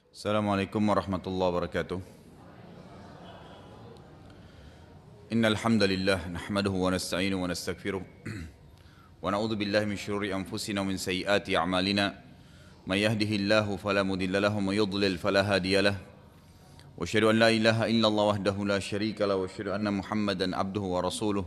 Assalamualaikum warahmatullahi wabarakatuh. Innal hamdalillah nahmaduhu wa nasta'inuhu wa nastaghfiruh wa na'udzu billahi min shururi anfusina wa min sayyiati a'malina. May yahdihillahu fala mudilla lahu wa may yudlil fala hadiya lahu. Wa asyhadu an la ilaha illallah wahdahu la syarika lahu wa asyhadu anna Muhammadan abduhu wa rasuluh.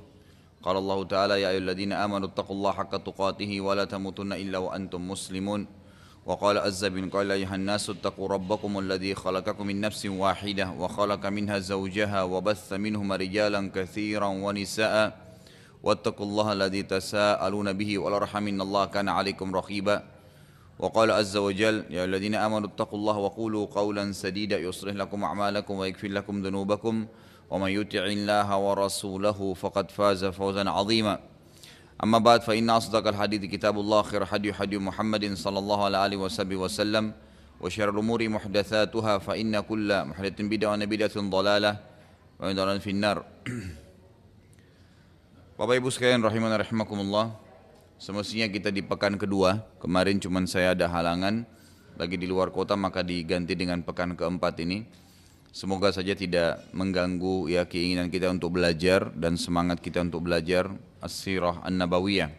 Qala Allah Ta'ala ya ayyuhalladzina amanu taqullaha haqqa tuqatih wa la tamutunna illa wa antum muslimun. وقال عز من قال أيها الناس اتقوا ربكم الذي خلقكم من نفس واحدة وخلق منها زوجها وبث منهما رجالا كثيرا ونساء واتقوا الله الذي تساءلون به والأرحام إن الله كان عليكم رقيبا وقال عز وجل يا الذين آمنوا اتقوا الله وقولوا قولا سديدا يصلح لكم أعمالكم ويغفر لكم ذنوبكم ومن يطع الله ورسوله فقد فاز فوزا عظيما. أما بعد فإن أصدق الحديث كتاب الله خير هدي محمد صلى الله عليه وسلم وشر الأمور محدثاتها فإن كل محدثة بدعة وبدعة ضلالة وضلالة في النار. Bapak Ibu sekalian rahimana rahimakumullah, semestinya kita di pekan kedua, kemarin cuma saya ada halangan lagi di luar kota maka diganti dengan pekan keempat ini. Semoga saja tidak mengganggu ya keinginan kita untuk belajar dan semangat kita untuk belajar As-Sirah An-Nabawiyah.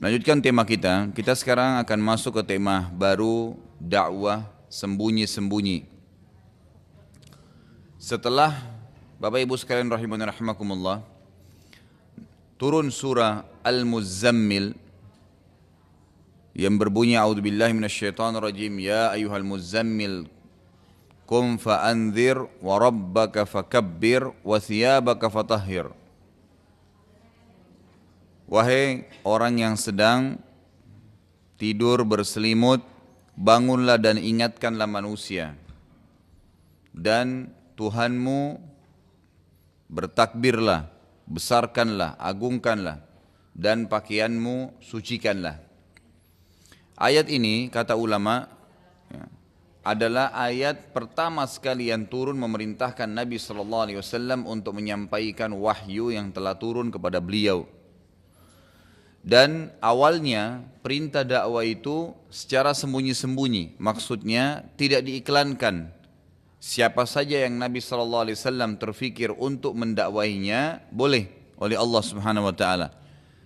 Lanjutkan tema kita sekarang akan masuk ke tema baru, dakwah sembunyi-sembunyi. Setelah Bapak Ibu sekalian rahimani rahimakumullah turun surah Al-Muzammil yang berbunyi a'udzubillahi minasyaitonirrajim ya ayyuhal muzammil Qum fa'anzir wa rabbaka fakabbir wa thiyabaka fatahhir. Wahai orang yang sedang tidur berselimut, bangunlah dan ingatkanlah manusia. Dan Tuhanmu bertakbirlah, besarkanlah, agungkanlah, dan pakaianmu sucikanlah. Ayat ini kata ulama adalah ayat pertama sekali yang turun memerintahkan Nabi SAW untuk menyampaikan wahyu yang telah turun kepada beliau. Dan awalnya perintah dakwah itu secara sembunyi-sembunyi, maksudnya tidak diiklankan. Siapa saja yang Nabi SAW terfikir untuk mendakwahinya boleh oleh Allah Subhanahu Wa Taala.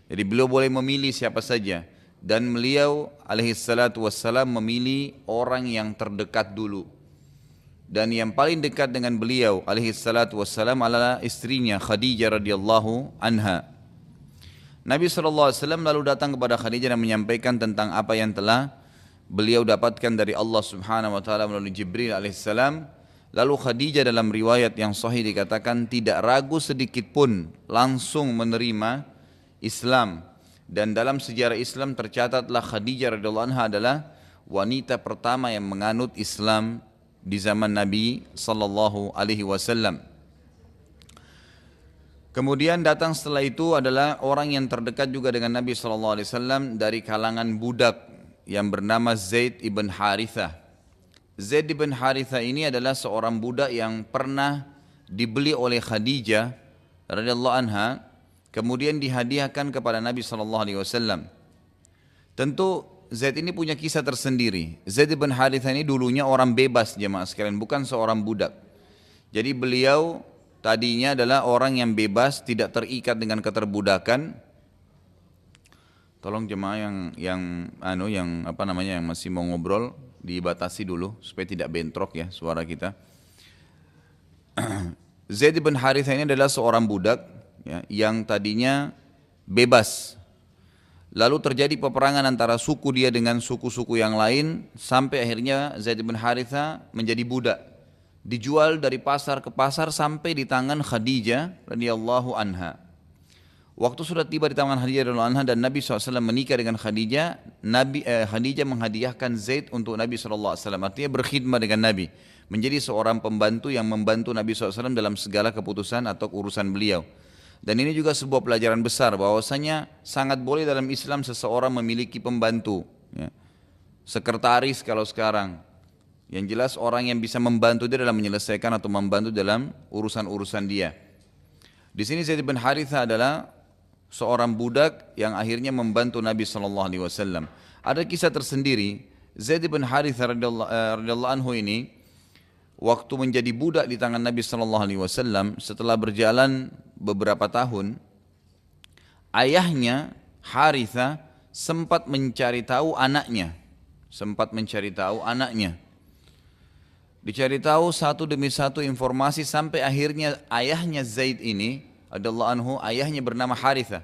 Jadi beliau boleh memilih siapa saja. Dan beliau alaihissalatu wassalam memilih orang yang terdekat dulu. Dan yang paling dekat dengan beliau alaihissalatu wassalam adalah istrinya Khadijah radhiyallahu anha. Nabi SAW lalu datang kepada Khadijah dan menyampaikan tentang apa yang telah beliau dapatkan dari Allah Subhanahu wa taala melalui Jibril alaihissalam. Lalu Khadijah dalam riwayat yang sahih dikatakan tidak ragu sedikit pun langsung menerima Islam. Dan dalam sejarah Islam tercatatlah Khadijah radhiyallahu anha adalah wanita pertama yang menganut Islam di zaman Nabi sallallahu alaihi wasallam. Kemudian datang setelah itu adalah orang yang terdekat juga dengan Nabi sallallahu alaihi wasallam dari kalangan budak yang bernama Zaid ibn Harithah. Zaid ibn Harithah ini adalah seorang budak yang pernah dibeli oleh Khadijah radhiyallahu anha. Kemudian dihadiahkan kepada Nabi SAW. Tentu Zaid ini punya kisah tersendiri. Zaid bin Harithah ini dulunya orang bebas jemaah sekalian, bukan seorang budak. Jadi beliau tadinya adalah orang yang bebas, tidak terikat dengan keterbudakan. Tolong jemaah yang masih mau ngobrol dibatasi dulu supaya tidak bentrok ya suara kita. Zaid bin Harithah ini adalah seorang budak ya, yang tadinya bebas. Lalu terjadi peperangan antara suku dia dengan suku-suku yang lain sampai akhirnya Zaid bin Harithah menjadi budak. Dijual dari pasar ke pasar sampai di tangan Khadijah radhiyallahu anha. Waktu sudah tiba di tangan Khadijah radhiyallahu anha dan Nabi SAW menikah dengan Khadijah, Khadijah menghadiahkan Zaid untuk Nabi SAW. Artinya berkhidmat dengan Nabi, menjadi seorang pembantu yang membantu Nabi SAW dalam segala keputusan atau urusan beliau. Dan ini juga sebuah pelajaran besar bahwasanya sangat boleh dalam Islam seseorang memiliki pembantu ya. Sekretaris kalau sekarang. Yang jelas orang yang bisa membantu dia dalam menyelesaikan atau membantu dalam urusan-urusan dia. Di sini Zaid bin Harithah adalah seorang budak yang akhirnya membantu Nabi SAW. Ada kisah tersendiri. Zaid bin Harithah radhiyallahu anhu ini waktu menjadi budak di tangan Nabi sallallahu alaihi wasallam, setelah berjalan beberapa tahun, ayahnya Harithah sempat mencari tahu anaknya. Dicari tahu satu demi satu informasi sampai akhirnya ayahnya Zaid ini radhiyallahu anhu, ayahnya bernama Harithah.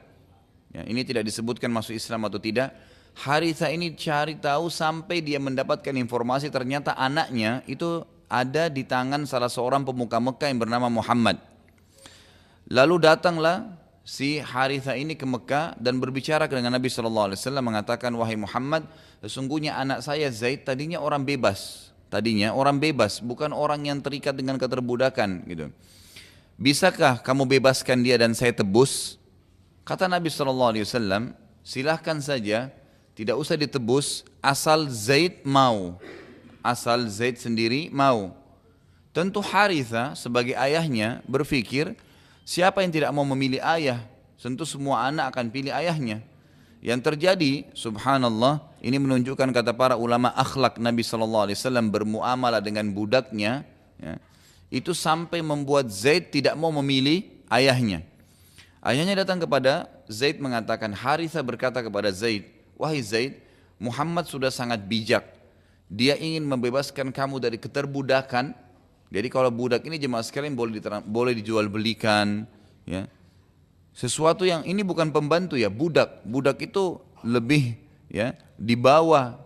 Ya, ini tidak disebutkan masuk Islam atau tidak. Harithah ini cari tahu sampai dia mendapatkan informasi ternyata anaknya itu ada di tangan salah seorang pemuka Mekah yang bernama Muhammad. Lalu datanglah si Harithah ini ke Mekah dan berbicara dengan Nabi SAW, mengatakan, wahai Muhammad, sesungguhnya anak saya Zaid tadinya orang bebas, bukan orang yang terikat dengan keterbudakan gitu. Bisakah kamu bebaskan dia dan saya tebus? Kata Nabi SAW, silahkan saja, tidak usah ditebus, asal Zaid mau, asal Zaid sendiri mau. Tentu Harithah sebagai ayahnya berpikir, siapa yang tidak mau memilih ayah? Tentu semua anak akan pilih ayahnya. Yang terjadi, subhanallah, ini menunjukkan kata para ulama akhlak Nabi SAW bermuamalah dengan budaknya, ya, itu sampai membuat Zaid tidak mau memilih ayahnya. Ayahnya datang kepada Zaid mengatakan, Harithah berkata kepada Zaid, wahai Zaid, Muhammad sudah sangat bijak. Dia ingin membebaskan kamu dari keterbudakan. Jadi kalau budak ini jemaah sekalian boleh dijual belikan, ya. Sesuatu yang ini bukan pembantu ya, budak itu lebih ya di bawah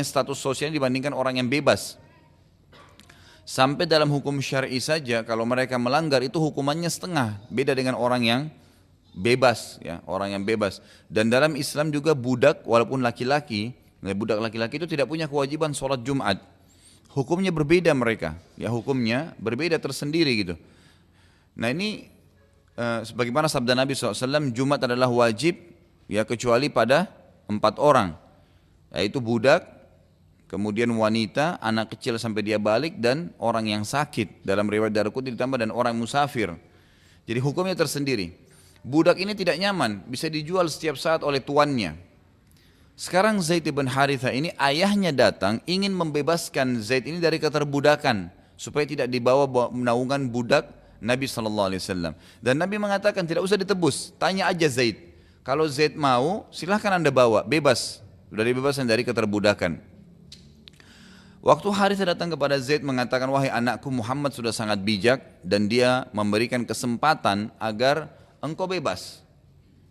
status sosial dibandingkan orang yang bebas. Sampai dalam hukum syar'i saja kalau mereka melanggar itu hukumannya setengah, beda dengan orang yang bebas ya, orang yang bebas. Dan dalam Islam juga budak walaupun laki-laki, budak laki-laki itu tidak punya kewajiban sholat Jumat. Hukumnya berbeda mereka, ya hukumnya berbeda tersendiri gitu. Nah ini sebagaimana sabda Nabi SAW, Jumat adalah wajib ya kecuali pada 4 orang, yaitu budak, kemudian wanita, anak kecil sampai dia balik, dan orang yang sakit. Dalam riwayat Daraqutni ditambah dan orang musafir. Jadi hukumnya tersendiri. Budak ini tidak nyaman, bisa dijual setiap saat oleh tuannya. Sekarang Zaid bin Harithah ini ayahnya datang ingin membebaskan Zaid ini dari keterbudakan supaya tidak dibawa naungan budak Nabi SAW. Dan Nabi mengatakan tidak usah ditebus, tanya aja Zaid. Kalau Zaid mau silahkan anda bawa, bebas, sudah dibebaskan dari keterbudakan. Waktu Harithah datang kepada Zaid mengatakan, wahai anakku, Muhammad sudah sangat bijak dan dia memberikan kesempatan agar engkau bebas.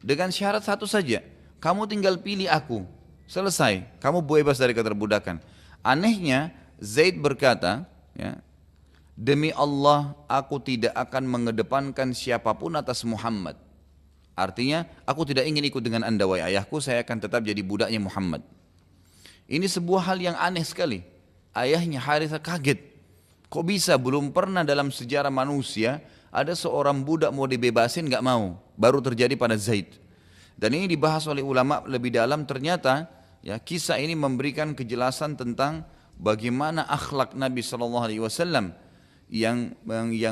Dengan syarat satu saja, kamu tinggal pilih aku, selesai, kamu bebas dari keterbudakan. Anehnya Zaid berkata, ya, demi Allah aku tidak akan mengedepankan siapapun atas Muhammad. Artinya aku tidak ingin ikut dengan anda wahai ayahku, saya akan tetap jadi budaknya Muhammad. Ini sebuah hal yang aneh sekali. Ayahnya Harithah kaget. Kok bisa, belum pernah dalam sejarah manusia ada seorang budak mau dibebasin gak mau. Baru terjadi pada Zaid. Dan ini dibahas oleh ulama lebih dalam. Ternyata ya, kisah ini memberikan kejelasan tentang bagaimana akhlak Nabi SAW yang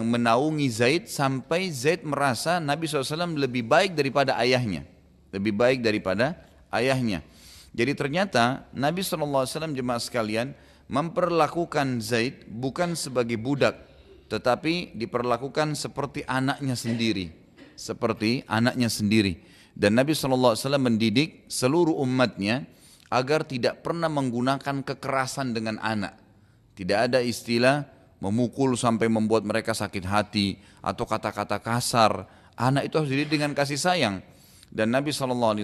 menaungi Zaid sampai Zaid merasa Nabi SAW lebih baik daripada ayahnya. Lebih baik daripada ayahnya. Jadi ternyata Nabi SAW jemaah sekalian memperlakukan Zaid bukan sebagai budak, tetapi diperlakukan seperti anaknya sendiri. Seperti anaknya sendiri. Dan Nabi SAW mendidik seluruh umatnya agar tidak pernah menggunakan kekerasan dengan anak. Tidak ada istilah memukul sampai membuat mereka sakit hati atau kata-kata kasar. Anak itu harus dididik dengan kasih sayang. Dan Nabi SAW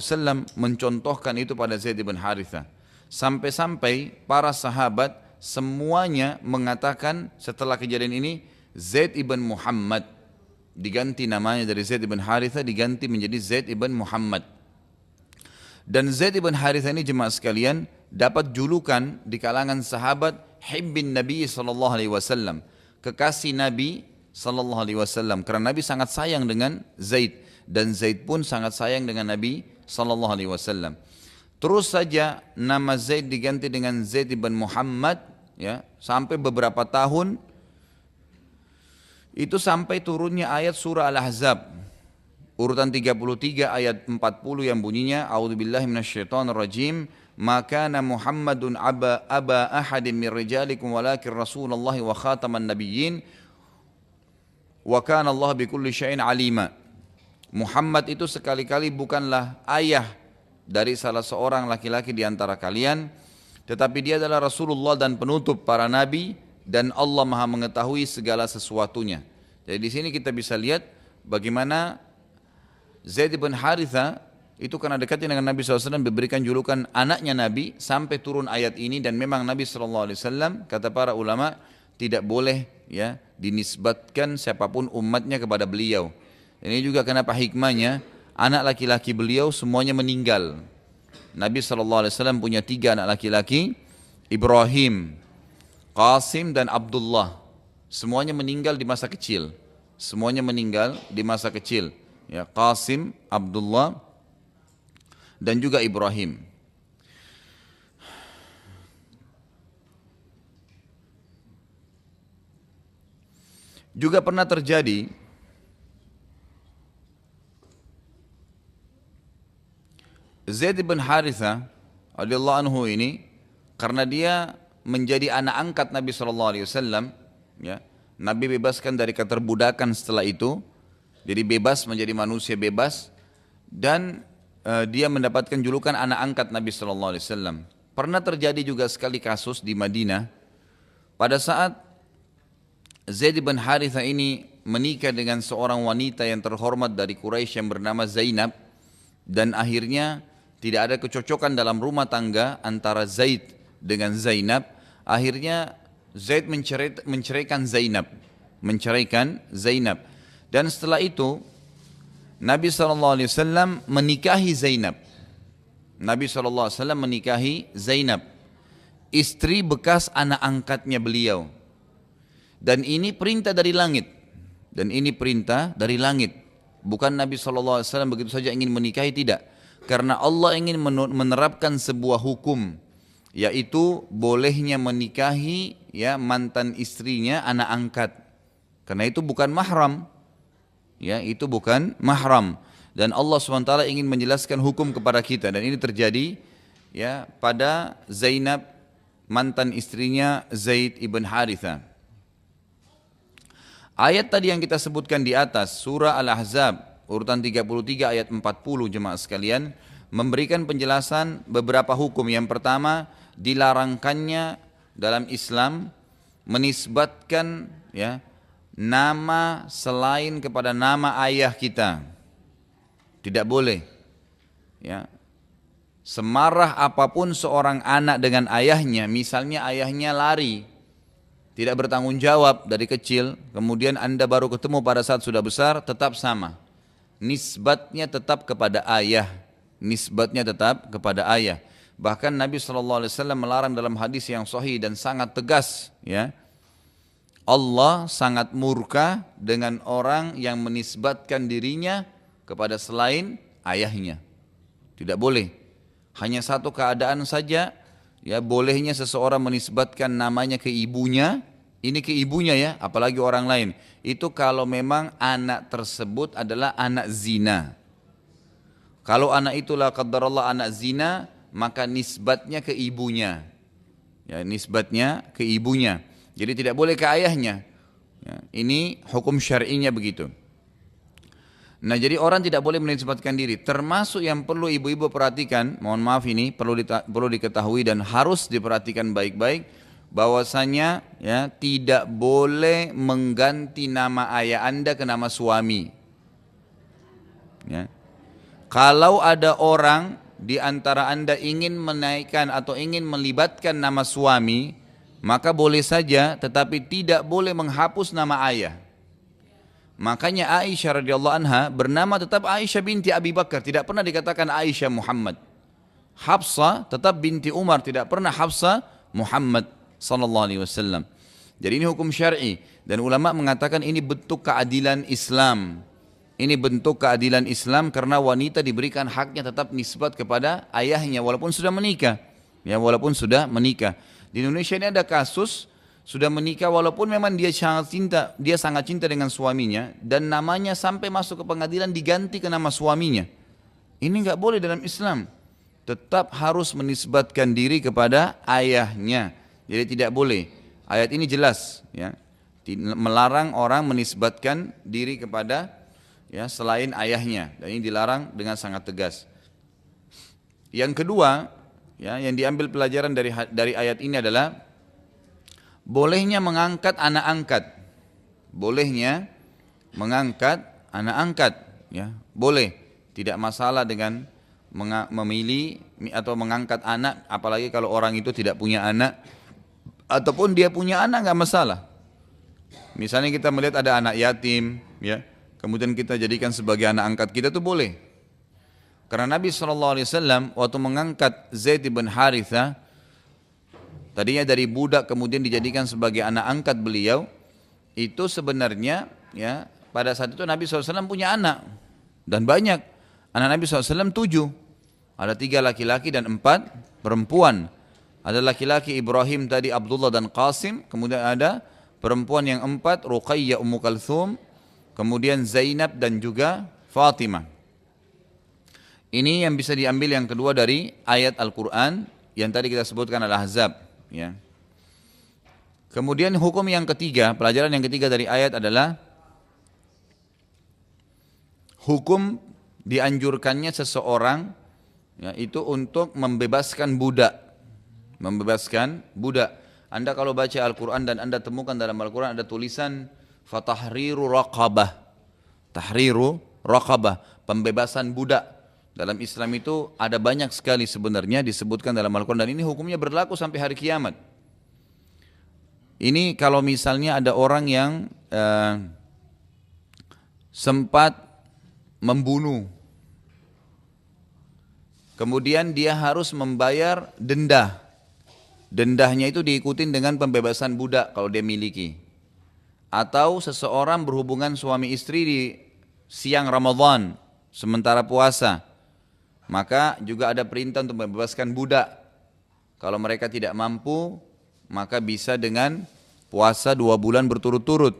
mencontohkan itu pada Zaid bin Harithah. Sampai-sampai para sahabat semuanya mengatakan setelah kejadian ini, Zaid ibn Muhammad, diganti namanya dari Zaid ibn Harithah diganti menjadi Zaid ibn Muhammad. Dan Zaid ibn Harithah ini jemaah sekalian dapat julukan di kalangan sahabat Hibbin Nabi SAW, kekasih Nabi SAW, karena Nabi sangat sayang dengan Zaid dan Zaid pun sangat sayang dengan Nabi SAW. Terus saja nama Zaid diganti dengan Zaid ibn Muhammad ya, sampai beberapa tahun. Itu sampai turunnya ayat surah Al-Ahzab urutan 33 ayat 40 yang bunyinya, A'udzubillahi minasyaitonirrajim, ma kana Muhammadun aba ahadin min rijalikum walakin Rasulullah wa khataman nabiyyin wa kana Allah bikulli syai'in alima. Muhammad itu sekali-kali bukanlah ayah dari salah seorang laki-laki di antara kalian, tetapi dia adalah Rasulullah dan penutup para nabi, dan Allah Maha mengetahui segala sesuatunya. Jadi di sini kita bisa lihat bagaimana Zaid bin Haritha itu karena dekatnya dengan Nabi SAW diberikan julukan anaknya Nabi sampai turun ayat ini, dan memang Nabi SAW kata para ulama tidak boleh ya dinisbatkan siapapun umatnya kepada beliau. Ini juga kenapa hikmahnya anak laki-laki beliau semuanya meninggal. Nabi SAW punya 3 anak laki-laki, Ibrahim, Qasim dan Abdullah. Semuanya meninggal di masa kecil. Semuanya meninggal di masa kecil. Ya, Qasim, Abdullah dan juga Ibrahim. Juga pernah terjadi Zaid bin Haritha radhiyallahu anhu ini, karena dia menjadi anak angkat Nabi SAW, ya, Nabi bebaskan dari keterbudakan setelah itu, jadi bebas menjadi manusia bebas, dan dia mendapatkan julukan anak angkat Nabi SAW. Pernah terjadi juga sekali kasus di Madinah, pada saat Zaid bin Haritha ini menikah dengan seorang wanita yang terhormat dari Quraisy yang bernama Zainab, dan akhirnya tidak ada kecocokan dalam rumah tangga antara Zaid dengan Zainab. Akhirnya Zaid menceraikan Zainab. Dan setelah itu Nabi SAW menikahi Zainab. Nabi SAW menikahi Zainab, istri bekas anak angkatnya beliau. Dan ini perintah dari langit. Bukan Nabi SAW begitu saja ingin menikahi, tidak. Karena Allah ingin menerapkan sebuah hukum, yaitu bolehnya menikahi ya mantan istrinya anak angkat. Karena itu bukan mahram. Ya, itu bukan mahram. Dan Allah SWT ingin menjelaskan hukum kepada kita, dan ini terjadi ya pada Zainab, mantan istrinya Zaid ibn Haritha. Ayat tadi yang kita sebutkan di atas, surah Al-Ahzab urutan 33 ayat 40, jemaah sekalian, memberikan penjelasan beberapa hukum. Yang pertama, dilarangkannya dalam Islam menisbatkan ya nama selain kepada nama ayah kita. Tidak boleh. Ya. Semarah apapun seorang anak dengan ayahnya, misalnya ayahnya lari, tidak bertanggung jawab dari kecil, kemudian Anda baru ketemu pada saat sudah besar, tetap sama. Nisbatnya tetap kepada ayah. Bahkan Nabi SAW melarang dalam hadis yang sahih dan sangat tegas, ya. Allah sangat murka dengan orang yang menisbatkan dirinya kepada selain ayahnya. Tidak boleh. Hanya satu keadaan saja, ya, bolehnya seseorang menisbatkan namanya ke ibunya. Ini ke ibunya, ya, apalagi orang lain. Itu kalau memang anak tersebut adalah anak zina. Kalau anak itulah qadarullah anak zina, maka nisbatnya ke ibunya. Ya, nisbatnya ke ibunya. Jadi tidak boleh ke ayahnya. Ya, ini hukum syar'inya begitu. Nah, jadi orang tidak boleh menisbatkan diri. Termasuk yang perlu ibu-ibu perhatikan, mohon maaf ini perlu diketahui dan harus diperhatikan baik-baik, bahwasanya ya tidak boleh mengganti nama ayah Anda ke nama suami. Ya. Kalau ada orang di antara Anda ingin menaikkan atau ingin melibatkan nama suami, maka boleh saja, tetapi tidak boleh menghapus nama ayah. Makanya Aisyah radhiyallahu anha bernama tetap Aisyah binti Abi Bakar, tidak pernah dikatakan Aisyah Muhammad. Hafsah tetap binti Umar, tidak pernah Hafsah Muhammad sallallahu alaihi wasallam. Jadi ini hukum syar'i, dan ulama mengatakan ini bentuk keadilan Islam. Ini bentuk keadilan Islam karena wanita diberikan haknya tetap nisbat kepada ayahnya walaupun sudah menikah. Ya, walaupun sudah menikah. Di Indonesia ini ada kasus sudah menikah walaupun memang dia sangat cinta dengan suaminya, dan namanya sampai masuk ke pengadilan diganti ke nama suaminya. Ini enggak boleh dalam Islam. tetap harus menisbatkan diri kepada ayahnya. Jadi tidak boleh. Ayat ini jelas, ya, melarang orang menisbatkan diri kepada, ya, selain ayahnya. Dan ini dilarang dengan sangat tegas. Yang kedua, ya, yang diambil pelajaran dari ayat ini adalah bolehnya mengangkat anak angkat. Bolehnya mengangkat anak angkat, ya, boleh. Tidak masalah dengan memilih atau mengangkat anak, apalagi kalau orang itu tidak punya anak, ataupun dia punya anak nggak masalah. Misalnya kita melihat ada anak yatim, ya, kemudian kita jadikan sebagai anak angkat kita, itu boleh. Karena Nabi SAW waktu mengangkat Zaid bin Haritha, tadinya dari budak kemudian dijadikan sebagai anak angkat beliau, itu sebenarnya, ya, pada saat itu Nabi SAW punya anak, dan banyak. Anak Nabi SAW 7, ada 3 laki-laki dan 4 perempuan. Ada laki-laki Ibrahim tadi, Abdullah dan Qasim, kemudian ada perempuan yang 4, Ruqayyah Ummu Kalthum, kemudian Zainab dan juga Fatimah. Ini yang bisa diambil yang kedua dari ayat Al-Quran yang tadi kita sebutkan Al-Ahzab, ya. Kemudian hukum yang ketiga, pelajaran yang ketiga dari ayat adalah hukum dianjurkannya seseorang, ya, itu untuk membebaskan budak. Membebaskan budak. Anda kalau baca Al-Quran dan Anda temukan dalam Al-Quran ada tulisan fatahriru raqabah. Tahriru raqabah, pembebasan budak. Dalam Islam itu ada banyak sekali sebenarnya disebutkan dalam Al-Quran, dan ini hukumnya berlaku sampai hari kiamat. Ini kalau misalnya ada orang yang sempat membunuh, kemudian dia harus membayar denda. Dendahnya itu diikutin dengan pembebasan budak kalau dia miliki. Atau seseorang berhubungan suami istri di siang Ramadan sementara puasa, maka juga ada perintah untuk membebaskan budak. Kalau mereka tidak mampu, maka bisa dengan puasa 2 bulan berturut-turut.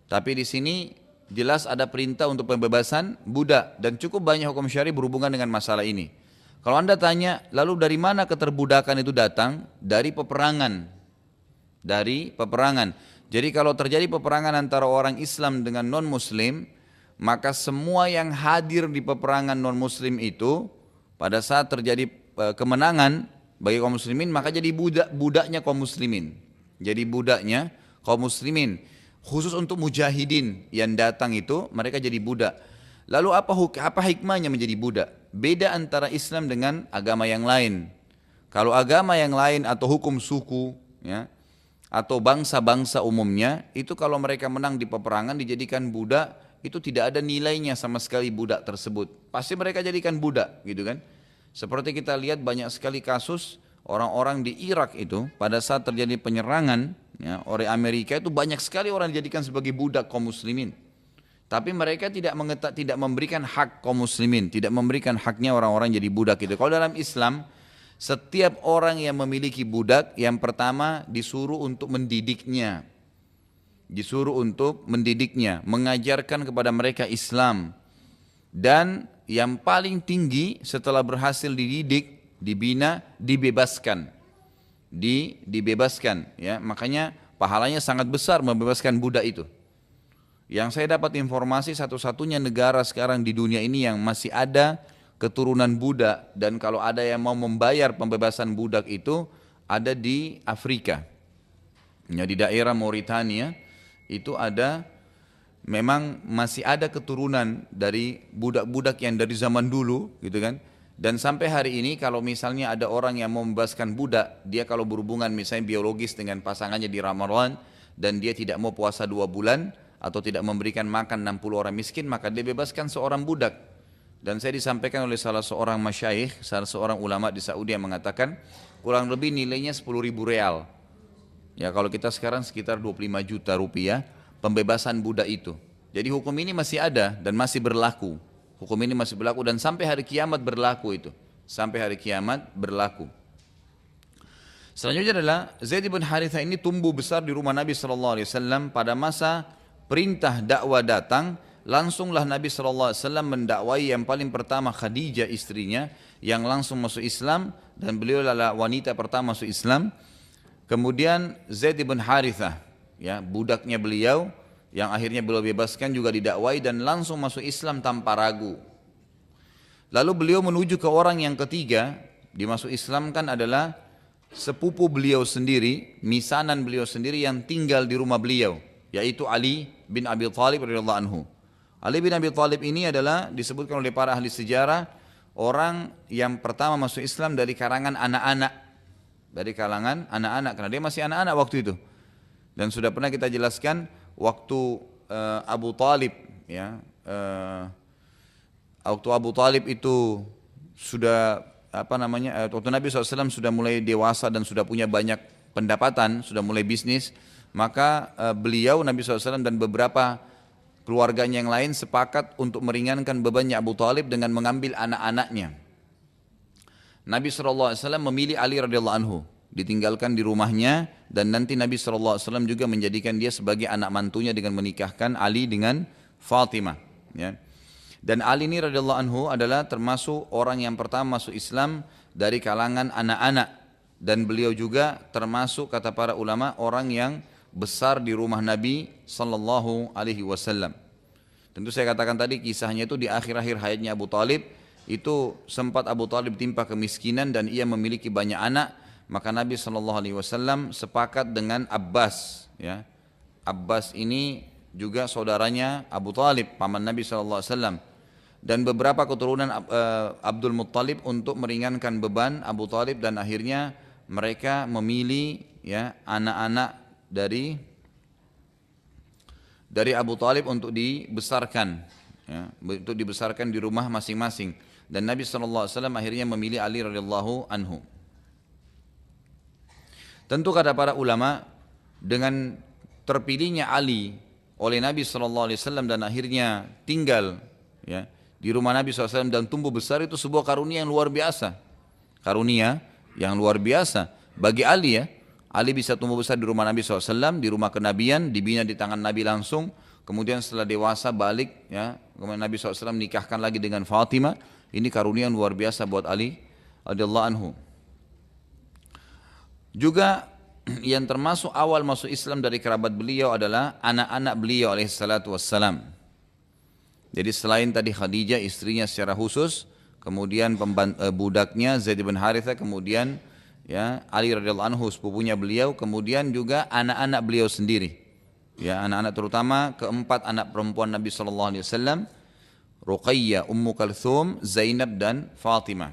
Tapi di sini jelas ada perintah untuk pembebasan budak, dan cukup banyak hukum syar'i berhubungan dengan masalah ini. Kalau Anda tanya, lalu dari mana keterbudakan itu datang? Dari peperangan. Dari peperangan. Jadi kalau terjadi peperangan antara orang Islam dengan non-Muslim, maka semua yang hadir di peperangan non-Muslim itu, pada saat terjadi kemenangan bagi kaum muslimin, maka jadi budaknya kaum muslimin. Jadi budaknya kaum muslimin. Khusus untuk mujahidin yang datang itu, mereka jadi budak. Lalu apa hikmahnya menjadi budak? Beda antara Islam dengan agama yang lain. Kalau agama yang lain atau hukum suku, ya, atau bangsa-bangsa umumnya, itu kalau mereka menang di peperangan dijadikan budak, itu tidak ada nilainya sama sekali budak tersebut. Pasti mereka jadikan budak, gitu kan? Seperti kita lihat banyak sekali kasus orang-orang di Irak itu pada saat terjadi penyerangan, ya, oleh Amerika, itu banyak sekali orang dijadikan sebagai budak kaum muslimin. Tapi mereka tidak memberikan hak kaum muslimin, tidak memberikan haknya orang-orang jadi budak itu. Kalau dalam Islam, setiap orang yang memiliki budak, yang pertama disuruh untuk mendidiknya. Disuruh untuk mendidiknya, mengajarkan kepada mereka Islam. Dan yang paling tinggi setelah berhasil dididik, dibina, dibebaskan. Dibebaskan, ya. Makanya pahalanya sangat besar membebaskan budak itu. Yang saya dapat informasi, satu-satunya negara sekarang di dunia ini yang masih ada keturunan budak, dan kalau ada yang mau membayar pembebasan budak itu ada di Afrika, ya, di daerah Mauritania. Itu ada, memang masih ada keturunan dari budak-budak yang dari zaman dulu, gitu kan. Dan sampai hari ini kalau misalnya ada orang yang mau membebaskan budak, dia kalau berhubungan misalnya biologis dengan pasangannya di Ramadan, dan dia tidak mau puasa 2 bulan, atau tidak memberikan makan 60 orang miskin, maka dia bebaskan seorang budak. Dan saya disampaikan oleh salah seorang masyayikh, salah seorang ulama di Saudi yang mengatakan kurang lebih nilainya 10.000 real. Ya, kalau kita sekarang sekitar 25 juta rupiah pembebasan budak itu. Jadi hukum ini masih ada dan masih berlaku. Hukum ini masih berlaku dan sampai hari kiamat berlaku itu. Sampai hari kiamat berlaku. Selanjutnya adalah Zaid bin Haritha ini tumbuh besar di rumah Nabi SAW pada masa perintah dakwah datang, langsunglah Nabi SAW mendakwai yang paling pertama Khadijah istrinya yang langsung masuk Islam, dan beliau adalah wanita pertama masuk Islam. Kemudian Zaid bin Harithah, ya, budaknya beliau yang akhirnya beliau bebaskan juga didakwai dan langsung masuk Islam tanpa ragu. Lalu beliau menuju ke orang yang ketiga dimasuk Islam kan adalah sepupu beliau sendiri, misanan beliau sendiri yang tinggal di rumah beliau, yaitu Ali bin Abi Thalib radhiyallahu anhu. Ali bin Abi Thalib ini adalah disebutkan oleh para ahli sejarah orang yang pertama masuk Islam dari kalangan anak-anak, karena dia masih anak-anak waktu itu. Dan sudah pernah kita jelaskan waktu Abu Talib, ya, waktu Abu Talib itu sudah waktu Nabi SAW sudah mulai dewasa dan sudah punya banyak pendapatan, sudah mulai bisnis, maka beliau Nabi SAW dan beberapa keluarganya yang lain sepakat untuk meringankan bebannya Abu Talib dengan mengambil anak-anaknya. Nabi SAW memilih Ali radhiyallahu anhu, ditinggalkan di rumahnya, dan nanti Nabi SAW juga menjadikan dia sebagai anak mantunya dengan menikahkan Ali dengan Fatimah. Ya. Dan Ali ini radhiyallahu anhu adalah termasuk orang yang pertama masuk Islam dari kalangan anak-anak, dan beliau juga termasuk kata para ulama orang yang besar di rumah Nabi sallallahu alaihi wasallam. Tentu saya katakan tadi kisahnya itu di akhir-akhir hayatnya Abu Talib, itu sempat Abu Talib timpa kemiskinan dan ia memiliki banyak anak, maka Nabi sallallahu alaihi wasallam sepakat dengan Abbas, ya. Abbas ini juga saudaranya Abu Talib, paman Nabi sallallahu alaihi wasallam, dan beberapa keturunan Abdul Muttalib untuk meringankan beban Abu Talib, dan akhirnya mereka memilih, ya, anak-anak dari Abu Talib untuk dibesarkan, ya, untuk dibesarkan di rumah masing-masing, dan Nabi SAW akhirnya memilih Ali radhiyallahu anhu. Tentu kata para ulama, dengan terpilihnya Ali oleh Nabi SAW dan akhirnya tinggal, ya, di rumah Nabi SAW dan tumbuh besar, itu sebuah karunia yang luar biasa, karunia yang luar biasa bagi Ali, ya. Ali bisa tumbuh besar di rumah Nabi SAW, di rumah kenabian, dibina di tangan Nabi langsung. Kemudian setelah dewasa balik, ya, kemudian Nabi SAW nikahkan lagi dengan Fatimah. Ini karunia yang luar biasa buat Ali radhiyallahu anhu. Juga yang termasuk awal masuk Islam dari kerabat beliau adalah anak-anak beliau alaihissalatu wassalam. Jadi selain tadi Khadijah istrinya secara khusus, kemudian budaknya Zaid bin Harithah, kemudian, ya, Ali radhiyallahu anhu sepupunya beliau, kemudian juga anak-anak beliau sendiri, ya, anak-anak terutama keempat anak perempuan Nabi SAW, Ruqayyah, Ummu Kalthum, Zainab dan Fatimah.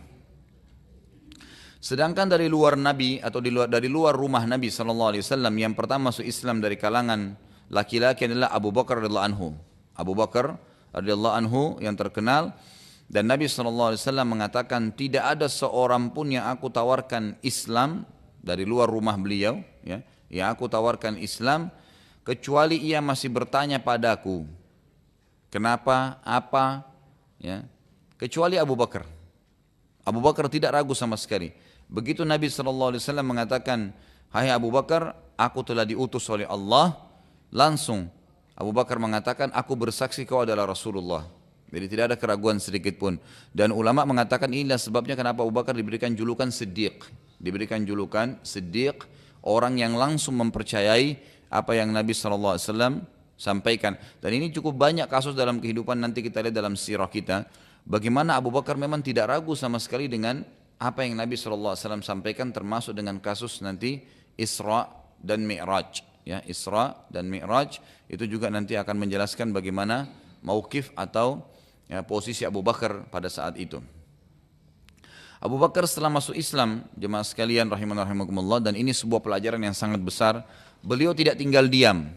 Sedangkan dari luar Nabi atau dari luar rumah Nabi SAW yang pertama masuk Islam dari kalangan laki-laki adalah Abu Bakar radhiyallahu anhu. Abu Bakar radhiyallahu anhu yang terkenal. Dan Nabi SAW mengatakan tidak ada seorang pun yang aku tawarkan Islam dari luar rumah beliau, ya, yang aku tawarkan Islam kecuali ia masih bertanya padaku kenapa, apa, ya, kecuali Abu Bakar. Abu Bakar tidak ragu sama sekali. Begitu Nabi SAW mengatakan, hai Abu Bakar, aku telah diutus oleh Allah, langsung Abu Bakar mengatakan, aku bersaksi kau adalah Rasulullah. Jadi tidak ada keraguan sedikit pun. Dan ulama mengatakan inilah sebabnya kenapa Abu Bakar diberikan julukan Siddiq. Diberikan julukan Siddiq, orang yang langsung mempercayai apa yang Nabi SAW sampaikan. Dan ini cukup banyak kasus dalam kehidupan, nanti kita lihat dalam sirah kita, bagaimana Abu Bakar memang tidak ragu sama sekali dengan apa yang Nabi SAW sampaikan, termasuk dengan kasus nanti Isra dan Mi'raj. Ya, Isra dan Mi'raj itu juga nanti akan menjelaskan bagaimana mauqif atau, ya, posisi Abu Bakar pada saat itu. Abu Bakar setelah masuk Islam, jemaah sekalian rahimanallah, dan ini sebuah pelajaran yang sangat besar, beliau tidak tinggal diam.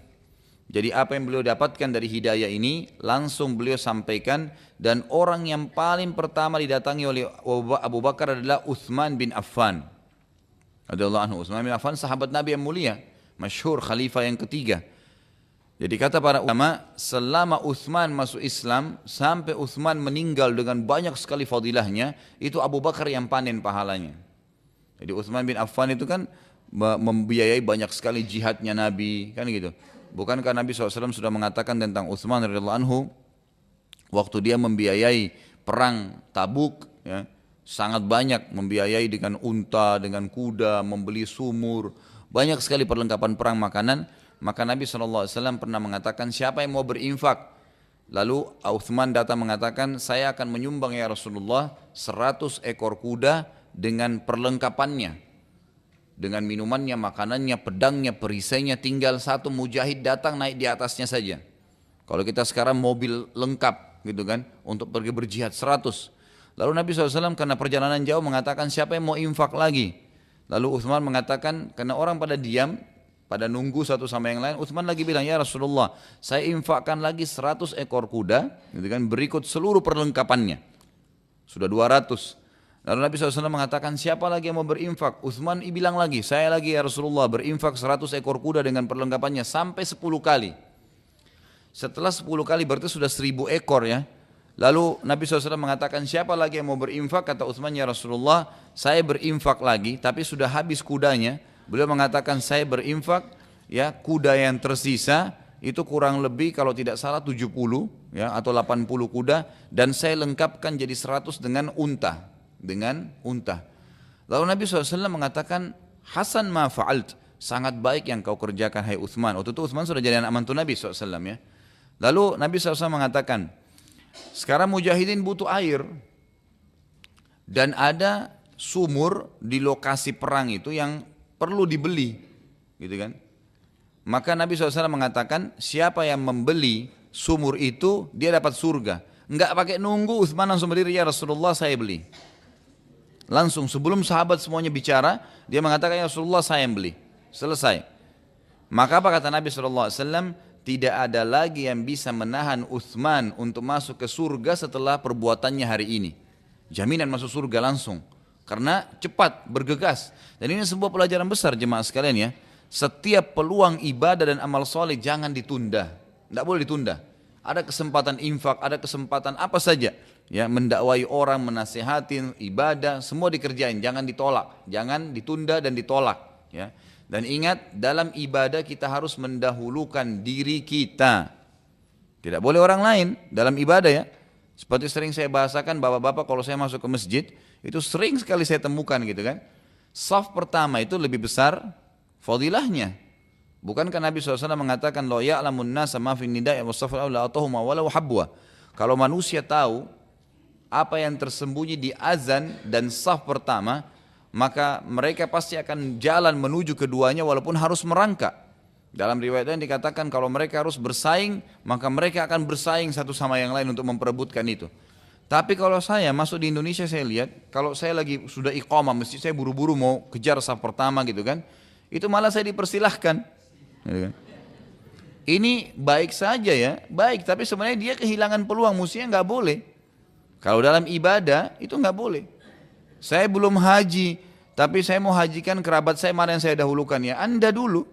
Jadi apa yang beliau dapatkan dari hidayah ini langsung beliau sampaikan, dan orang yang paling pertama didatangi oleh Abu Bakar adalah Uthman bin Affan radhiyallahu anhu. Uthman bin Affan sahabat Nabi yang mulia, masyhur khalifah yang ketiga. Jadi kata para ulama, selama Uthman masuk Islam sampai Uthman meninggal dengan banyak sekali fadilahnya, itu Abu Bakar yang panen pahalanya. Jadi Uthman bin Affan itu kan membiayai banyak sekali jihadnya Nabi, kan gitu. Bukankah Nabi SAW sudah mengatakan tentang Uthman radhiyallahu anhu, Waktu dia membiayai perang Tabuk, ya, sangat banyak membiayai dengan unta, dengan kuda, membeli sumur, banyak sekali perlengkapan perang, makanan. Maka Nabi SAW pernah mengatakan, siapa yang mau berinfak? Lalu Uthman datang mengatakan, saya akan menyumbang ya Rasulullah 100 ekor kuda dengan perlengkapannya, dengan minumannya, makanannya, pedangnya, perisainya, tinggal satu mujahid datang naik di atasnya saja. Kalau kita sekarang mobil lengkap gitu kan, untuk pergi berjihad 100. Lalu Nabi SAW karena perjalanan jauh mengatakan, siapa yang mau infak lagi? Lalu Uthman mengatakan, karena orang pada diam, pada nunggu satu sama yang lain, Uthman lagi bilang, ya Rasulullah, saya infakkan lagi 100 ekor kuda, gitu kan, berikut seluruh perlengkapannya. Sudah 200. Lalu Nabi SAW mengatakan, siapa lagi yang mau berinfak? Uthman bilang lagi, saya lagi ya Rasulullah, berinfak 100 ekor kuda dengan perlengkapannya sampai 10 kali. Setelah 10 kali berarti sudah 1000 ekor ya. Lalu Nabi SAW mengatakan, siapa lagi yang mau berinfak? Kata Uthman, ya Rasulullah, saya berinfak lagi tapi sudah habis kudanya. Beliau mengatakan, saya berinfak, ya, kuda yang tersisa itu kurang lebih kalau tidak salah 70 ya, atau 80 kuda, dan saya lengkapkan jadi 100 dengan unta. Lalu Nabi SAW mengatakan, Hasan ma fa'alt, sangat baik yang kau kerjakan hai Uthman. Waktu itu Uthman sudah jadi anak mantu Nabi SAW ya. Lalu Nabi SAW mengatakan, sekarang mujahidin butuh air, dan ada sumur di lokasi perang itu yang perlu dibeli, gitu kan? Maka Nabi SAW mengatakan, siapa yang membeli sumur itu, dia dapat surga. Enggak pakai nunggu, Uthman langsung berdiri, ya Rasulullah saya beli. Langsung sebelum sahabat semuanya bicara, dia mengatakan, ya Rasulullah saya yang beli. Selesai. Maka apa kata Nabi SAW? Tidak ada lagi yang bisa menahan Uthman untuk masuk ke surga setelah perbuatannya hari ini. Jaminan masuk surga langsung. Karena cepat, bergegas. Dan ini sebuah pelajaran besar jemaah sekalian ya. Setiap peluang ibadah dan amal soleh jangan ditunda. Tidak boleh ditunda. Ada kesempatan infak, ada kesempatan apa saja. Ya, mendakwai orang, menasihatin, ibadah, semua dikerjain. Jangan ditolak, jangan ditunda dan ditolak. Ya. Dan ingat, dalam ibadah kita harus mendahulukan diri kita. Tidak boleh orang lain dalam ibadah ya. Seperti sering saya bahasakan, bapak-bapak kalau saya masuk ke masjid, itu sering sekali saya temukan gitu kan. Saf pertama itu lebih besar fadilahnya. Bukankah Nabi SAW mengatakan, Lo ya'lamun nasa ma fin nida'i wa safal awla atuhuma walau habwa. Kalau manusia tahu apa yang tersembunyi di azan dan saf pertama, maka mereka pasti akan jalan menuju keduanya walaupun harus merangkak. Dalam riwayat lain dikatakan kalau mereka harus bersaing, maka mereka akan bersaing satu sama yang lain untuk memperebutkan itu. Tapi kalau saya masuk di Indonesia, saya lihat kalau saya lagi sudah iqamah masjid, saya buru-buru mau kejar saf pertama gitu kan, itu malah saya dipersilahkan gitu kan. Ini baik saja ya, baik, tapi sebenarnya dia kehilangan peluang, mestinya nggak boleh. Kalau dalam ibadah itu nggak boleh. Saya belum haji, tapi saya mau hajikan kerabat saya, mana yang saya dahulukan? Ya Anda dulu.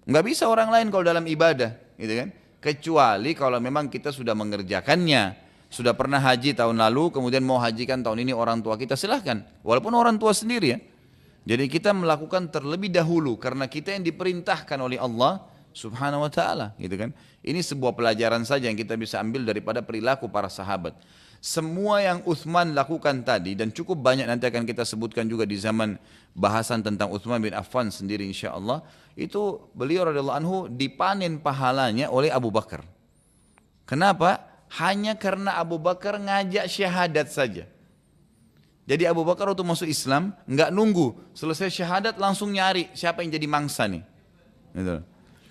Nggak bisa orang lain kalau dalam ibadah, gitu kan? Kecuali kalau memang kita sudah mengerjakannya, sudah pernah haji tahun lalu, kemudian mau hajikan tahun ini orang tua kita, silahkan. Walaupun orang tua sendiri ya. Jadi kita melakukan terlebih dahulu karena kita yang diperintahkan oleh Allah Subhanahu wa ta'ala, gitu kan? Ini sebuah pelajaran saja yang kita bisa ambil daripada perilaku para sahabat. Semua yang Uthman lakukan tadi, dan cukup banyak nanti akan kita sebutkan juga di zaman bahasan tentang Uthman bin Affan sendiri insyaAllah, itu beliau radhiyallahu anhu dipanen pahalanya oleh Abu Bakar. Kenapa? Hanya karena Abu Bakar ngajak syahadat saja. Jadi Abu Bakar waktu masuk Islam nggak nunggu selesai syahadat langsung nyari siapa yang jadi mangsa nih. Gitu.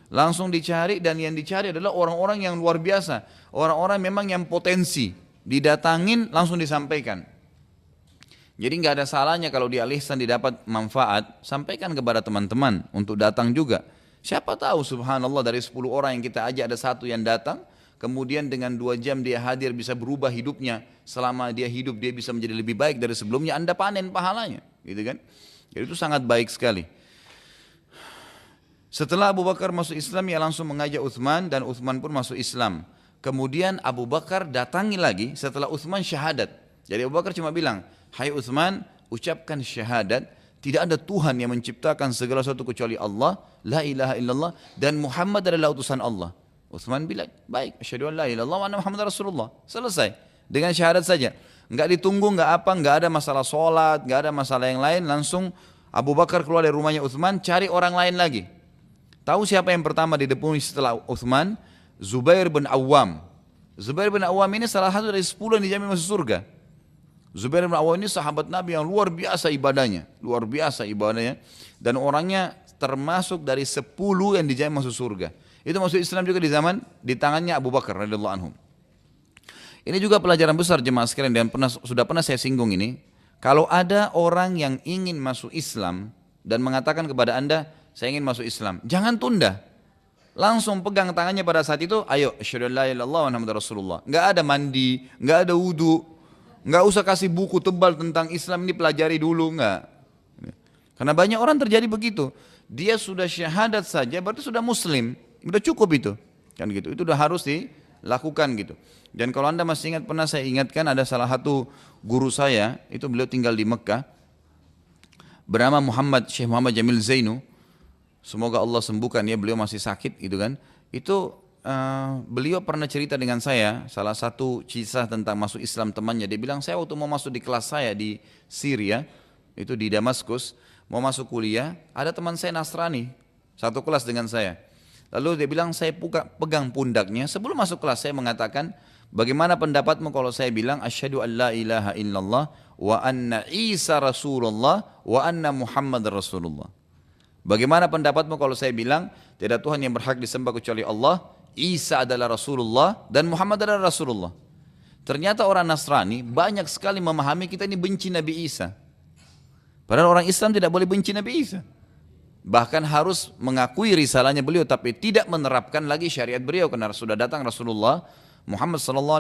Langsung dicari, dan yang dicari adalah orang-orang yang luar biasa, orang-orang memang yang potensi. Didatangin langsung disampaikan. Jadi nggak ada salahnya kalau di al-ihsan didapat manfaat, sampaikan kepada teman-teman untuk datang juga. Siapa tahu subhanallah dari 10 orang yang kita ajak ada satu yang datang, kemudian dengan 2 jam dia hadir bisa berubah hidupnya. Selama dia hidup dia bisa menjadi lebih baik dari sebelumnya, Anda panen pahalanya, gitu kan? Jadi itu sangat baik sekali. Setelah Abu Bakar masuk Islam, ia langsung mengajak Uthman, dan Uthman pun masuk Islam. Kemudian Abu Bakar datangi lagi setelah Uthman syahadat. Jadi Abu Bakar cuma bilang, hai Uthman, ucapkan syahadat, tidak ada Tuhan yang menciptakan segala sesuatu kecuali Allah, la ilaha illallah, dan Muhammad adalah utusan Allah. Utsman bilang, baik, asyhadu an la ilaha illallah wa anna Muhammadar Rasulullah. Selesai. Dengan syahadat saja. Enggak ditunggu, enggak apa, enggak ada masalah sholat, enggak ada masalah yang lain. Langsung Abu Bakar keluar dari rumahnya Utsman, cari orang lain lagi. Tahu siapa yang pertama didepuni setelah Utsman? Zubair bin Awam. Zubair bin Awam ini salah satu dari 10 yang dijamin masuk surga. Zubair bin Awam ini sahabat Nabi yang luar biasa ibadahnya. Luar biasa ibadahnya. Dan orangnya termasuk dari 10 yang dijamin masuk surga. Itu masuk Islam juga di tangannya Abu Bakar radhiyallahu anhu. Ini juga pelajaran besar jemaah sekalian dan sudah pernah saya singgung ini. Kalau ada orang yang ingin masuk Islam dan mengatakan kepada Anda, saya ingin masuk Islam, jangan tunda. Langsung pegang tangannya pada saat itu, ayo asyhadu an la ilaha illallah wa anna Muhammadar Rasulullah. Enggak ada mandi, enggak ada wudu, enggak usah kasih buku tebal tentang Islam ini pelajari dulu, enggak. Karena banyak orang terjadi begitu. Dia sudah syahadat saja berarti sudah muslim, udah cukup itu. Kan gitu. Itu udah harus dilakukan gitu. Dan kalau Anda masih ingat, pernah saya ingatkan ada salah satu guru saya, itu beliau tinggal di Mekah, bernama Syekh Muhammad Jamil Zainu. Semoga Allah sembuhkan ya, beliau masih sakit gitu kan. Itu beliau pernah cerita dengan saya, salah satu kisah tentang masuk Islam temannya. Dia bilang, saya waktu mau masuk di kelas saya di Syria, itu di Damaskus, mau masuk kuliah, ada teman saya Nasrani, satu kelas dengan saya. Lalu dia bilang, saya pegang pundaknya, sebelum masuk kelas saya mengatakan, bagaimana pendapatmu kalau saya bilang, asyhadu an la ilaha illallah, wa anna Isa Rasulullah, wa anna Muhammad Rasulullah. Bagaimana pendapatmu kalau saya bilang, tidak Tuhan yang berhak disembah kecuali Allah, Isa adalah Rasulullah, dan Muhammad adalah Rasulullah. Ternyata orang Nasrani banyak sekali memahami kita ini benci Nabi Isa. Padahal orang Islam tidak boleh benci Nabi Isa. Bahkan harus mengakui risalahnya beliau, tapi tidak menerapkan lagi syariat beliau, karena sudah datang Rasulullah Muhammad SAW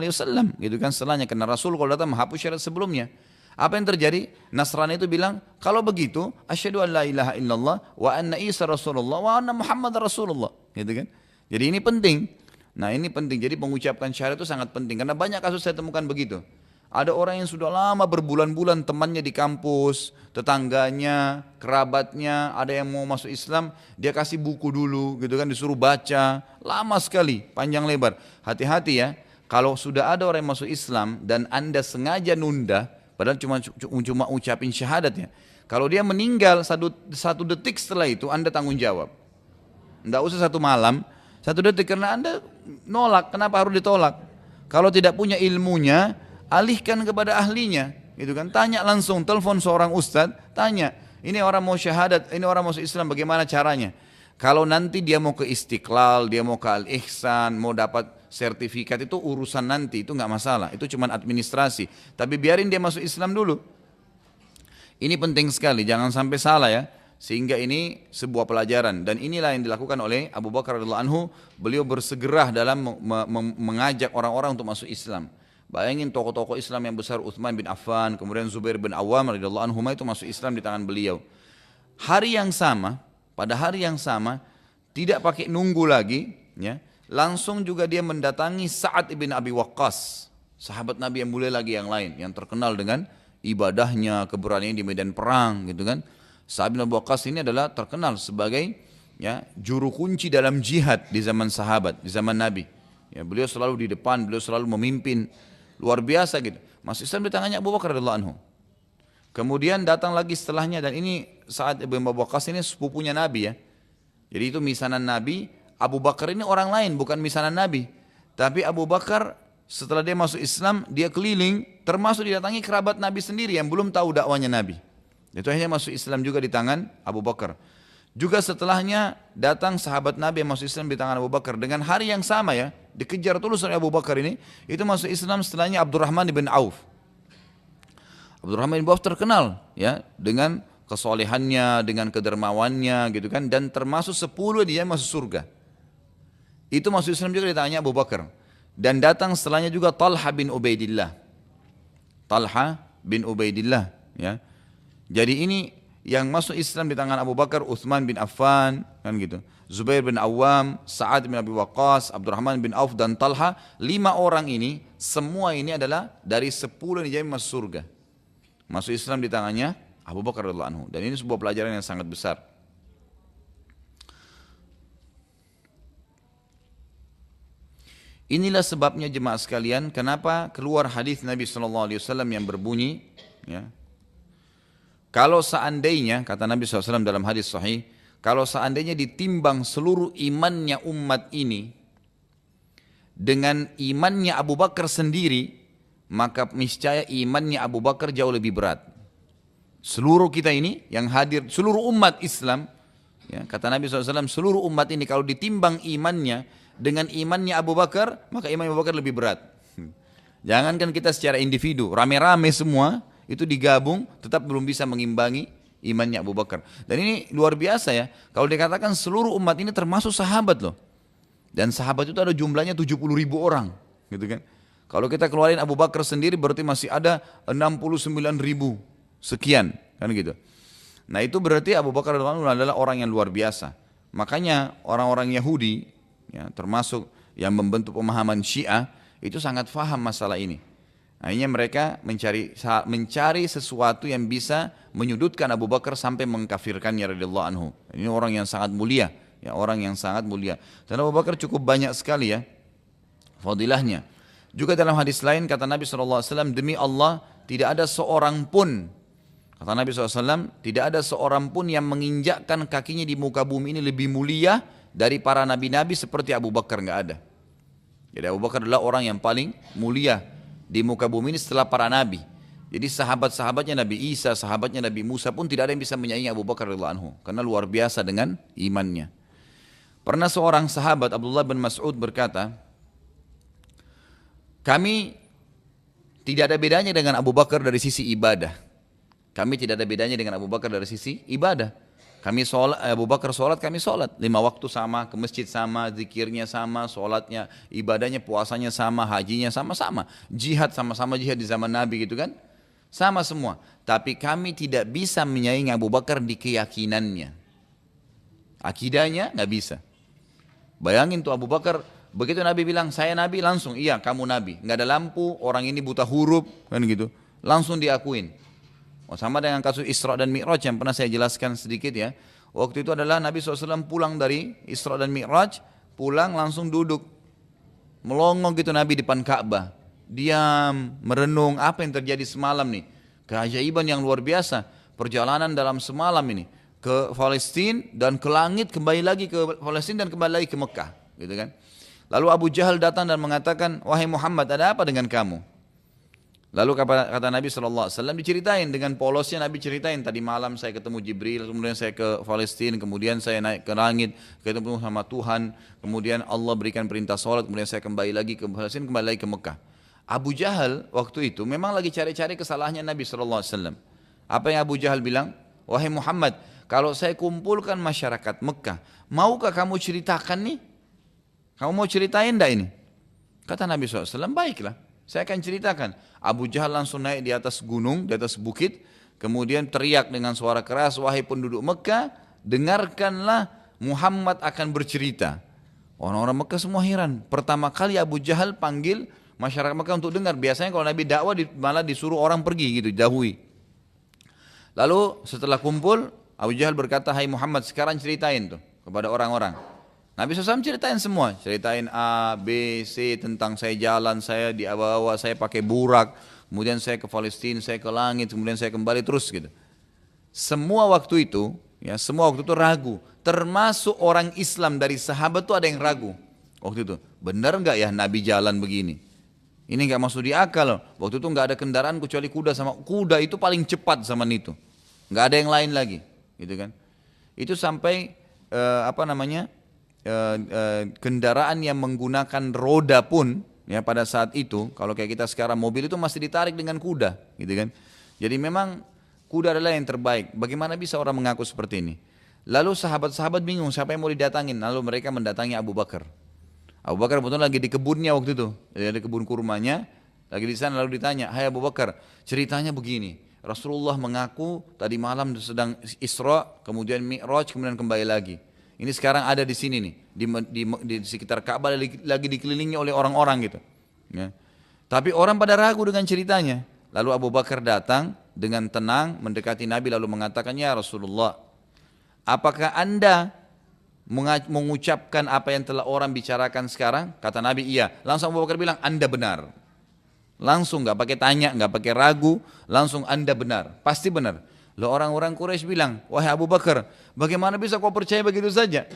gitu kan setelahnya, karena Rasul kalau datang menghapus syariat sebelumnya. Apa yang terjadi? Nasrani itu bilang, kalau begitu asyhadu an la ilaha illallah wa anna Isa Rasulullah wa anna Muhammad Rasulullah, gitu kan. Jadi ini penting. Nah ini penting, jadi mengucapkan syahadat itu sangat penting, karena banyak kasus saya temukan begitu. Ada orang yang sudah lama berbulan-bulan temannya di kampus, tetangganya, kerabatnya, ada yang mau masuk Islam, dia kasih buku dulu gitu kan, disuruh baca, lama sekali, panjang lebar. Hati-hati ya, kalau sudah ada orang yang masuk Islam dan Anda sengaja nunda, padahal cuma ucapin syahadatnya, kalau dia meninggal satu detik setelah itu, Anda tanggung jawab. Tidak usah 1 malam, 1 detik, karena Anda nolak, kenapa harus ditolak? Kalau tidak punya ilmunya, alihkan kepada ahlinya, gitu kan? Tanya langsung, telepon seorang ustadz, tanya, ini orang mau syahadat, ini orang masuk Islam, bagaimana caranya? Kalau nanti dia mau ke Istiqlal, dia mau ke Al-Ihsan, mau dapat sertifikat, itu urusan nanti, itu nggak masalah, itu cuma administrasi. Tapi biarin dia masuk Islam dulu. Ini penting sekali, jangan sampai salah ya. Sehingga ini sebuah pelajaran, dan inilah yang dilakukan oleh Abu Bakar radhiyallahu anhu. Beliau bersegera dalam mengajak orang-orang untuk masuk Islam. Bayangin tokoh-tokoh Islam yang besar, Utsman bin Affan, kemudian Zubair bin Awam radhiyallahu anhu itu masuk Islam di tangan beliau. Hari yang sama, pada hari yang sama, tidak pakai nunggu lagi, ya, langsung juga dia mendatangi Sa'ad ibn Abi Waqqas, sahabat Nabi yang mulia lagi yang lain, yang terkenal dengan ibadahnya, keberanian di medan perang, gitu kan. Sa'ad bin Abi Waqqas ini adalah terkenal sebagai ya juru kunci dalam jihad di zaman sahabat, di zaman Nabi. Ya, beliau selalu di depan, beliau selalu memimpin. Luar biasa gitu. Masuk Islam di tangannya Abu Bakar radhiyallahu anhu. Kemudian datang lagi setelahnya, dan ini saat Ibn Abu Waqqas ini sepupunya Nabi ya. Jadi itu misanan Nabi. Abu Bakar ini orang lain, bukan misanan Nabi. Tapi Abu Bakar setelah dia masuk Islam, dia keliling, termasuk didatangi kerabat Nabi sendiri yang belum tahu dakwanya Nabi. Itu akhirnya masuk Islam juga di tangan Abu Bakar. Juga setelahnya datang sahabat Nabi yang masuk Islam di tangan Abu Bakar. Dengan hari yang sama ya, dikejar terus oleh Abu Bakar ini, itu masuk Islam setelahnya Abdurrahman bin Auf. Abdurrahman bin Auf terkenal ya dengan kesolehannya, dengan kedermawannya gitu kan, dan termasuk 10 dia masuk surga. Itu masuk Islam juga di tangannya Abu Bakar. Dan datang setelahnya juga Talha bin Ubaidillah. Talha bin Ubaidillah ya. Jadi ini yang masuk Islam di tangan Abu Bakar, Utsman bin Affan, kan gitu. Zubair bin Awam, Sa'ad bin Abi Waqqas, Abdurrahman bin Auf, dan Talha. 5 orang ini, semua ini adalah dari 10 yang dijamin masuk surga. Masuk Islam di tangannya Abu Bakar radhiyallahu anhu. Dan ini sebuah pelajaran yang sangat besar. Inilah sebabnya jemaah sekalian, kenapa keluar hadis Nabi SAW yang berbunyi, ya, kalau seandainya, kata Nabi SAW dalam hadis sahih, kalau seandainya ditimbang seluruh imannya umat ini dengan imannya Abu Bakar sendiri, maka niscaya imannya Abu Bakar jauh lebih berat. Seluruh kita ini yang hadir, seluruh umat Islam, ya, kata Nabi SAW, seluruh umat ini kalau ditimbang imannya dengan imannya Abu Bakar, maka iman Abu Bakar lebih berat. Jangankan kita secara individu, rame-rame semua, itu digabung, tetap belum bisa mengimbangi imannya Abu Bakar. Dan ini luar biasa ya, kalau dikatakan seluruh umat ini termasuk sahabat loh. Dan sahabat itu ada jumlahnya 70.000 orang, gitu kan. Kalau kita keluarin Abu Bakar sendiri berarti masih ada 69.000 sekian, kan gitu. Nah itu berarti Abu Bakar adalah orang yang luar biasa. Makanya orang-orang Yahudi, ya, termasuk yang membentuk pemahaman Syiah, itu sangat faham masalah ini. Akhirnya mereka mencari sesuatu yang bisa menyudutkan Abu Bakar sampai mengkafirkannya radhiyallahu anhu. Ini orang yang sangat mulia, ya, orang yang sangat mulia. Dan Abu Bakar cukup banyak sekali ya fadilahnya. Juga dalam hadis lain kata Nabi SAW, demi Allah tidak ada seorang pun, kata Nabi SAW, tidak ada seorang pun yang menginjakkan kakinya di muka bumi ini lebih mulia dari para nabi-nabi seperti Abu Bakar, nggak ada. Jadi Abu Bakar adalah orang yang paling mulia di muka bumi ini setelah para nabi. Jadi sahabat-sahabatnya Nabi Isa, sahabatnya Nabi Musa pun tidak ada yang bisa menyaingi Abu Bakar radhiyallahu anhu karena luar biasa dengan imannya. Pernah seorang sahabat Abdullah bin Mas'ud berkata, kami tidak ada bedanya dengan Abu Bakar dari sisi ibadah. Kami tidak ada bedanya dengan Abu Bakar dari sisi ibadah. Kami sholat, Abu Bakar sholat, kami sholat. 5 waktu sama, ke masjid sama, zikirnya sama, sholatnya, ibadahnya, puasanya sama, hajinya sama-sama. Jihad sama-sama jihad di zaman Nabi gitu kan. Sama semua. Tapi kami tidak bisa menyaingi Abu Bakar di keyakinannya. Akidahnya nggak bisa. Bayangin tuh Abu Bakar, begitu Nabi bilang, saya Nabi, langsung, iya kamu Nabi. Nggak ada lampu, orang ini buta huruf, kan gitu. Langsung diakuin. Sama dengan kasus Isra dan Mi'raj yang pernah saya jelaskan sedikit ya. Waktu itu adalah Nabi SAW pulang dari Isra dan Mi'raj, pulang langsung duduk. Melongo gitu Nabi di depan Ka'bah. Diam, merenung apa yang terjadi semalam nih. Keajaiban yang luar biasa. Perjalanan dalam semalam ini. Ke Palestina dan ke langit, kembali lagi ke Palestina dan kembali lagi ke Mekah. Gitu kan. Lalu Abu Jahal datang dan mengatakan, wahai Muhammad, ada apa dengan kamu? Lalu kata Nabi SAW, diceritain dengan polosnya, Nabi ceritain, tadi malam saya ketemu Jibril, kemudian saya ke Palestina, kemudian saya naik ke langit, ketemu sama Tuhan, kemudian Allah berikan perintah sholat, kemudian saya kembali lagi ke Palestina, kembali lagi ke Mekah. Abu Jahal waktu itu memang lagi cari-cari kesalahannya Nabi SAW. Apa yang Abu Jahal bilang? Wahai Muhammad, kalau saya kumpulkan masyarakat Mekah, maukah kamu ceritakan nih? Kamu mau ceritain enggak ini? Kata Nabi SAW, baiklah. Saya akan ceritakan. Abu Jahal langsung naik di atas gunung, di atas bukit. Kemudian teriak dengan suara keras, wahai penduduk Mekah, dengarkanlah Muhammad akan bercerita. Orang-orang Mekah semua heran. Pertama kali Abu Jahal panggil masyarakat Mekah untuk dengar. Biasanya kalau Nabi dakwah malah disuruh orang pergi gitu, dahului. Lalu setelah kumpul, Abu Jahal berkata, hai Muhammad sekarang ceritain tuh kepada orang-orang. Nabi SAW ceritain semua, ceritain A, B, C tentang saya jalan, saya di bawah, saya pakai burak, kemudian saya ke Palestina, saya ke langit, kemudian saya kembali terus gitu. Semua waktu itu, ya semua waktu itu ragu, termasuk orang Islam dari sahabat tuh ada yang ragu. Waktu itu, benar nggak ya Nabi jalan begini? Ini nggak masuk di akal. Waktu itu nggak ada kendaraan kecuali kuda, sama kuda itu paling cepat zaman itu, nggak ada yang lain lagi, gitu kan? Itu sampai kendaraan yang menggunakan roda pun ya pada saat itu, kalau kayak kita sekarang mobil itu masih ditarik dengan kuda gitu kan. Jadi memang kuda adalah yang terbaik. Bagaimana bisa orang mengaku seperti ini? Lalu sahabat-sahabat bingung siapa yang mau didatangin. Lalu mereka mendatangi Abu Bakar. Abu Bakar betul lagi di kebunnya waktu itu, di kebun kurmanya lagi di sana. Lalu ditanya, hai Abu Bakar, ceritanya begini, Rasulullah mengaku tadi malam sedang Isra, kemudian Mi'raj, kemudian kembali lagi. Ini sekarang ada di sini nih, di sekitar Ka'bah lagi dikelilingi oleh orang-orang gitu. Ya. Tapi orang pada ragu dengan ceritanya. Lalu Abu Bakar datang dengan tenang mendekati Nabi lalu mengatakan, ya Rasulullah, apakah Anda mengucapkan apa yang telah orang bicarakan sekarang? Kata Nabi, iya. Langsung Abu Bakar bilang, Anda benar. Langsung nggak pakai tanya, nggak pakai ragu, langsung Anda benar, pasti benar. Lalu orang-orang Quraisy bilang, wahai Abu Bakar, bagaimana bisa kau percaya begitu saja?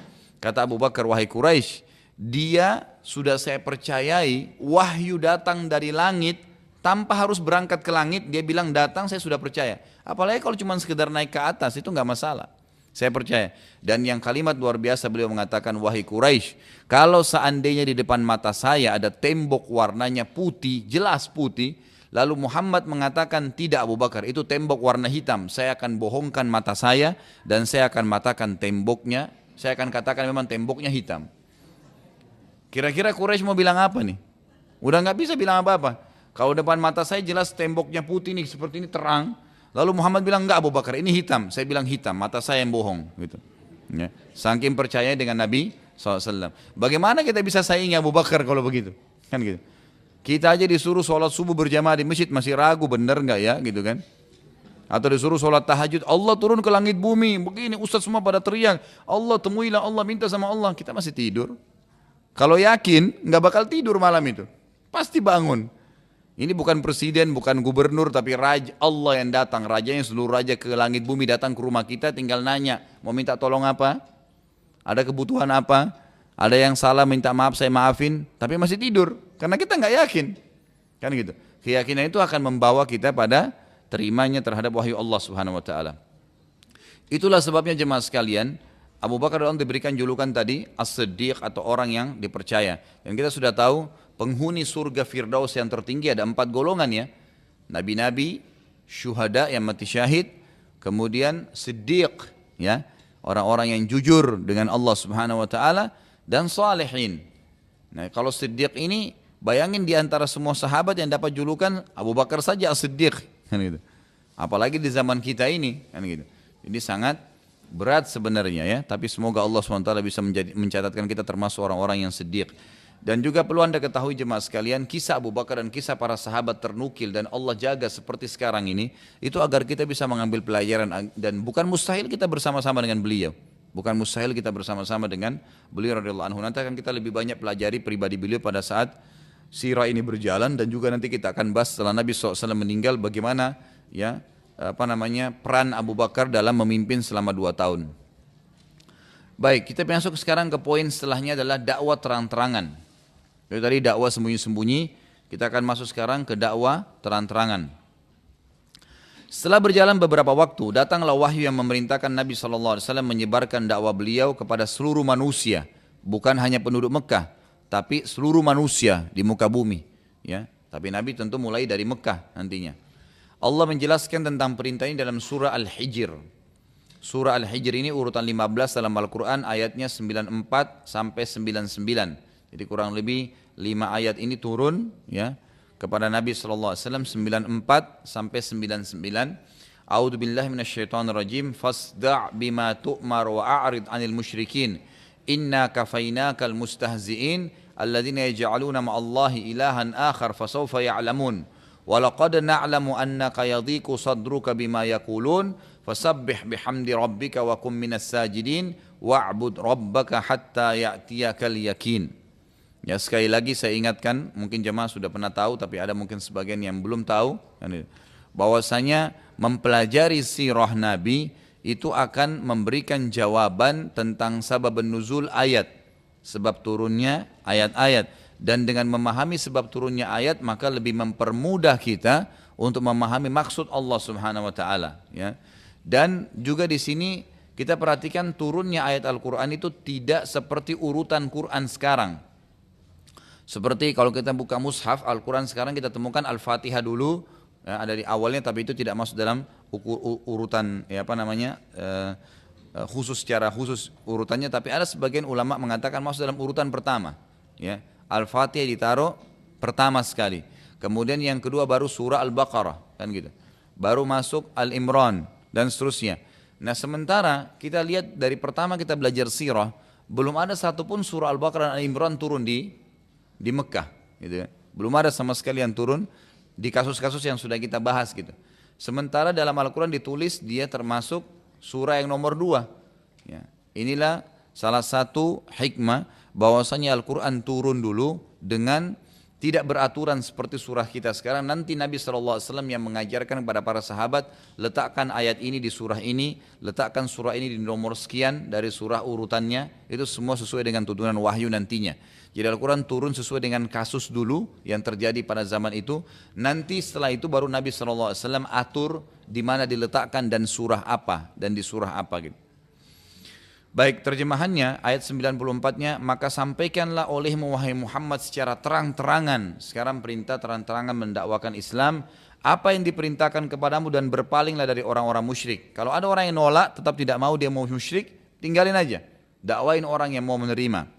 Kata Abu Bakar, wahai Quraisy, dia sudah saya percayai, wahyu datang dari langit, tanpa harus berangkat ke langit, dia bilang datang, saya sudah percaya. Apalagi kalau cuma sekedar naik ke atas, itu nggak masalah. Saya percaya. Dan yang kalimat luar biasa beliau mengatakan, wahai Quraisy, kalau seandainya di depan mata saya ada tembok warnanya putih, jelas putih, lalu Muhammad mengatakan tidak Abu Bakar, itu tembok warna hitam, saya akan bohongkan mata saya dan saya akan matakan temboknya, saya akan katakan memang temboknya hitam. Kira-kira Quraisy mau bilang apa nih? Udah nggak bisa bilang apa-apa. Kalau depan mata saya jelas temboknya putih nih, seperti ini terang. Lalu Muhammad bilang, enggak Abu Bakar, ini hitam. Saya bilang hitam, mata saya yang bohong. Gitu. Ya. Saking percaya dengan Nabi SAW. Bagaimana kita bisa saingi Abu Bakar kalau begitu? Kan gitu. Kita aja disuruh sholat subuh berjamaah di masjid, masih ragu benar enggak ya, gitu kan. Atau disuruh sholat tahajud, Allah turun ke langit bumi, begini ustaz semua pada teriak, Allah temuilah Allah, minta sama Allah. Kita masih tidur. Kalau yakin, enggak bakal tidur malam itu. Pasti bangun. Ini bukan presiden, bukan gubernur, tapi raja Allah yang datang. Rajanya seluruh raja ke langit bumi datang ke rumah kita, tinggal nanya, mau minta tolong apa? Ada kebutuhan apa? Ada yang salah minta maaf, saya maafin. Tapi masih tidur, karena kita nggak yakin. Kan gitu. Keyakinan itu akan membawa kita pada terimanya terhadap wahyu Allah Subhanahu Wa Taala. Itulah sebabnya jemaah sekalian, Abu Bakar radhiyallahu anhu diberikan julukan tadi As-Siddiq atau orang yang dipercaya. Dan kita sudah tahu penghuni surga Firdaus yang tertinggi ada 4 golongan ya. Nabi-nabi, syuhada yang mati syahid, kemudian Siddiq ya, orang-orang yang jujur dengan Allah Subhanahu wa taala, dan salihin. Nah, kalau Siddiq ini bayangin di antara semua sahabat yang dapat julukan Abu Bakar saja As-Siddiq kan gitu. Apalagi di zaman kita ini kan gitu. Ini sangat berat sebenarnya ya, tapi semoga Allah SWT bisa mencatatkan kita termasuk orang-orang yang siddiq. Dan juga perlu anda ketahui jemaah sekalian, kisah Abu Bakar dan kisah para sahabat ternukil dan Allah jaga seperti sekarang ini, itu agar kita bisa mengambil pelajaran. Dan bukan mustahil kita bersama-sama dengan beliau, bukan mustahil kita bersama-sama dengan beliau radhiyallahu anhu. Nanti akan kita lebih banyak pelajari pribadi beliau pada saat sirah ini berjalan, dan juga nanti kita akan bahas setelah Nabi SAW meninggal bagaimana ya peran Abu Bakar dalam memimpin selama 2 tahun. Baik, kita masuk sekarang ke poin setelahnya adalah dakwah terang-terangan. Jadi tadi dakwah sembunyi-sembunyi, kita akan masuk sekarang ke dakwah terang-terangan. Setelah berjalan beberapa waktu, datanglah wahyu yang memerintahkan Nabi SAW menyebarkan dakwah beliau kepada seluruh manusia, bukan hanya penduduk Mekah, tapi seluruh manusia di muka bumi. Ya, tapi Nabi tentu mulai dari Mekah nantinya. Allah menjelaskan tentang perintah ini dalam surah Al-Hijr. Surah Al-Hijr ini urutan 15 dalam Al-Quran, ayatnya 94 sampai 99. Jadi kurang lebih 5 ayat ini turun ya kepada Nabi SAW, 94 sampai 99. A'udzu billahi minasyaitonir rajim. Fasda' bima tu'mar wa a'rid 'anil musyrikin. Inna kafainakal mustahzi'in alladzina yaj'aluna ma'allahi ilahan akhar fasawfa ya'lamun. وَلَقَدْ نَعْلَمُ أَنَّكَ يَضِيقُ صَدْرُكَ بِمَا يَقُولُونَ فَسَبِّحْ بِحَمْدِ رَبِّكَ وَكُن مِّنَ السَّاجِدِينَ وَاعْبُدْ رَبَّكَ حَتَّى يَأْتِيَكَ الْيَقِينُ. Ya, sekali lagi saya ingatkan, mungkin jemaah sudah pernah tahu, tapi ada mungkin sebagian yang belum tahu, bahwasanya mempelajari sirah Nabi itu akan memberikan jawaban tentang sabab nuzul ayat, sebab turunnya ayat-ayat. Dan dengan memahami sebab turunnya ayat, maka lebih mempermudah kita untuk memahami maksud Allah Subhanahu wa taala ya. Dan juga di sini kita perhatikan turunnya ayat Al-Qur'an itu tidak seperti urutan Quran sekarang. Seperti kalau kita buka mushaf Al-Quran sekarang, kita temukan Al-Fatihah dulu ya, ada di awalnya, tapi itu tidak masuk dalam urutan khusus, secara khusus urutannya. Tapi ada sebagian ulama mengatakan masuk dalam urutan pertama ya. Al-Fatihah ditaruh pertama sekali, kemudian yang kedua baru surah Al-Baqarah kan gitu, baru masuk Al-Imran dan seterusnya. Nah, sementara kita lihat dari pertama kita belajar sirah, belum ada satupun surah Al-Baqarah dan Al-Imran turun di Mekah gitu ya. Belum ada sama sekali yang turun di kasus-kasus yang sudah kita bahas gitu. Sementara dalam Al-Quran ditulis dia termasuk surah yang nomor 2 ya. Inilah salah satu hikmah bahwasanya Al-Quran turun dulu dengan tidak beraturan seperti surah kita sekarang. Nanti Nabi SAW yang mengajarkan kepada para sahabat, letakkan ayat ini di surah ini, letakkan surah ini di nomor sekian dari surah urutannya. Itu semua sesuai dengan tuntunan wahyu nantinya. Jadi Al-Quran turun sesuai dengan kasus dulu yang terjadi pada zaman itu. Nanti setelah itu baru Nabi SAW atur di mana diletakkan dan surah apa dan di surah apa gitu. Baik, terjemahannya ayat 94-nya, maka sampaikanlah olehmu wahai Muhammad secara terang-terangan. Sekarang perintah terang-terangan mendakwakan Islam, apa yang diperintahkan kepadamu dan berpalinglah dari orang-orang musyrik. Kalau ada orang yang nolak, tetap tidak mau dia mau musyrik, tinggalin aja. Dakwain orang yang mau menerima.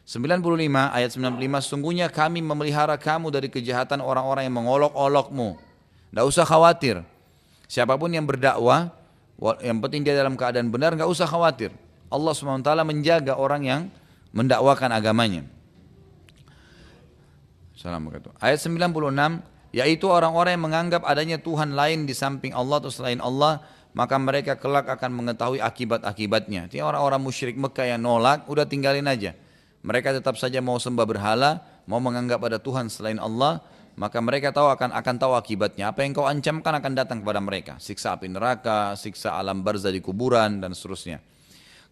95 ayat 95, sungguhnya kami memelihara kamu dari kejahatan orang-orang yang mengolok-olokmu. Tidak usah khawatir. Siapapun yang berdakwah, yang penting dia dalam keadaan benar, nggak usah khawatir. Allah SWT menjaga orang yang mendakwakan agamanya. Assalamualaikum. Ayat 96, yaitu orang-orang yang menganggap adanya Tuhan lain di samping Allah atau selain Allah, maka mereka kelak akan mengetahui akibat-akibatnya. Jadi orang-orang musyrik Mekah yang nolak, udah tinggalin aja. Mereka tetap saja mau sembah berhala, mau menganggap ada Tuhan selain Allah, maka mereka akan tahu akibatnya. Apa yang kau ancamkan akan datang kepada mereka. Siksa api neraka, siksa alam barzah di kuburan, dan seterusnya.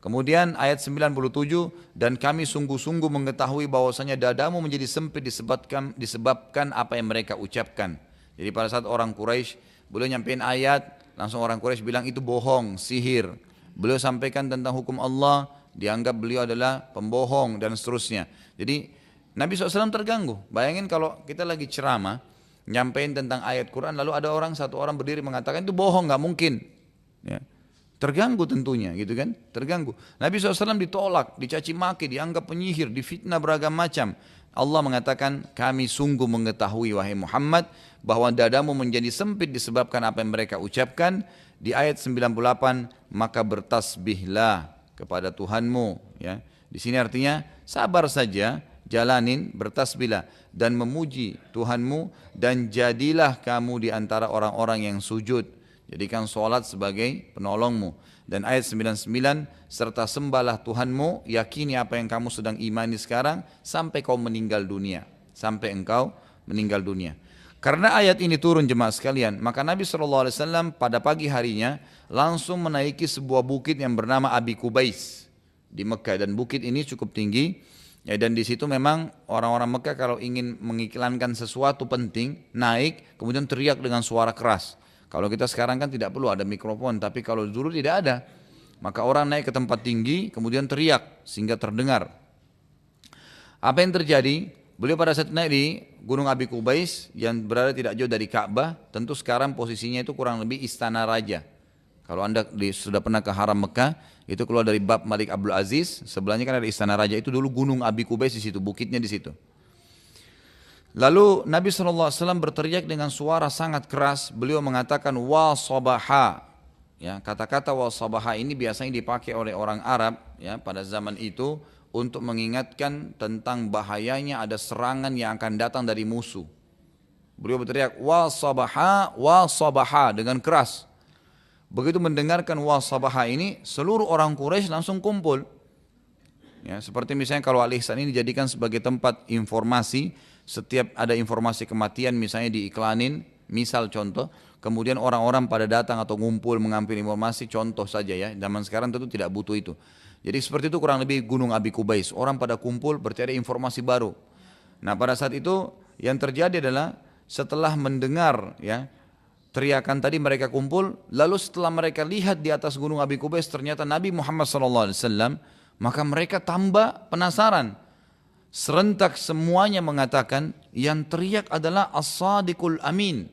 Kemudian ayat 97, dan kami sungguh-sungguh mengetahui bahwasanya dadamu menjadi sempit disebabkan apa yang mereka ucapkan. Jadi pada saat orang Quraisy beliau nyampein ayat, langsung orang Quraisy bilang itu bohong, sihir. Beliau sampaikan tentang hukum Allah, dianggap beliau adalah pembohong dan seterusnya. Jadi Nabi SAW terganggu. Bayangin kalau kita lagi ceramah, nyampein tentang ayat Quran, lalu ada satu orang berdiri mengatakan itu bohong, nggak mungkin. Ya. Terganggu tentunya gitu kan, terganggu. Nabi SAW ditolak, dicaci maki, dianggap penyihir, difitnah beragam macam. Allah mengatakan, kami sungguh mengetahui wahai Muhammad bahwa dadamu menjadi sempit disebabkan apa yang mereka ucapkan. Di ayat 98, maka bertasbihlah kepada Tuhanmu. Ya. Di sini artinya sabar saja, jalanin, bertasbihlah dan memuji Tuhanmu, dan jadilah kamu di antara orang-orang yang sujud. Jadikan sholat sebagai penolongmu. Dan ayat 99, serta sembahlah Tuhanmu, yakini apa yang kamu sedang imani sekarang, sampai kau meninggal dunia. Sampai engkau meninggal dunia. Karena ayat ini turun jemaah sekalian, maka Nabi SAW pada pagi harinya langsung menaiki sebuah bukit yang bernama Abi Kubais di Mekah. Dan bukit ini cukup tinggi. Ya, dan di situ memang orang-orang Mekah kalau ingin mengiklankan sesuatu penting, naik, kemudian teriak dengan suara keras. Kalau kita sekarang kan tidak perlu ada mikrofon, tapi kalau dulu tidak ada. Maka orang naik ke tempat tinggi, kemudian teriak sehingga terdengar. Apa yang terjadi? Beliau pada saat naik di Gunung Abi Kubais yang berada tidak jauh dari Ka'bah, tentu sekarang posisinya itu kurang lebih istana raja. Kalau anda sudah pernah ke Haram Mekah, itu keluar dari Bab Malik Abdul Aziz, sebelahnya kan ada istana raja, itu dulu Gunung Abi Kubais di situ, bukitnya di situ. Lalu Nabi SAW berteriak dengan suara sangat keras, beliau mengatakan wa sabaha. Ya, kata-kata wa sabaha ini biasanya dipakai oleh orang Arab ya, pada zaman itu untuk mengingatkan tentang bahayanya ada serangan yang akan datang dari musuh. Beliau berteriak wa sabaha dengan keras. Begitu mendengarkan wa sabaha ini, seluruh orang Quraisy langsung kumpul. Ya, seperti misalnya kalau Al-Ihsan ini dijadikan sebagai tempat informasi, setiap ada informasi kematian misalnya diiklanin, misal contoh, kemudian orang-orang pada datang atau ngumpul mengambil informasi, contoh saja ya, zaman sekarang tentu tidak butuh itu. Jadi seperti itu kurang lebih Gunung Abi Kubais, orang pada kumpul berarti ada informasi baru. Nah pada saat itu yang terjadi adalah setelah mendengar ya teriakan tadi mereka kumpul, lalu setelah mereka lihat di atas Gunung Abi Kubais ternyata Nabi Muhammad SAW, maka mereka tambah penasaran. Serentak semuanya mengatakan yang teriak adalah as-sadiqul amin,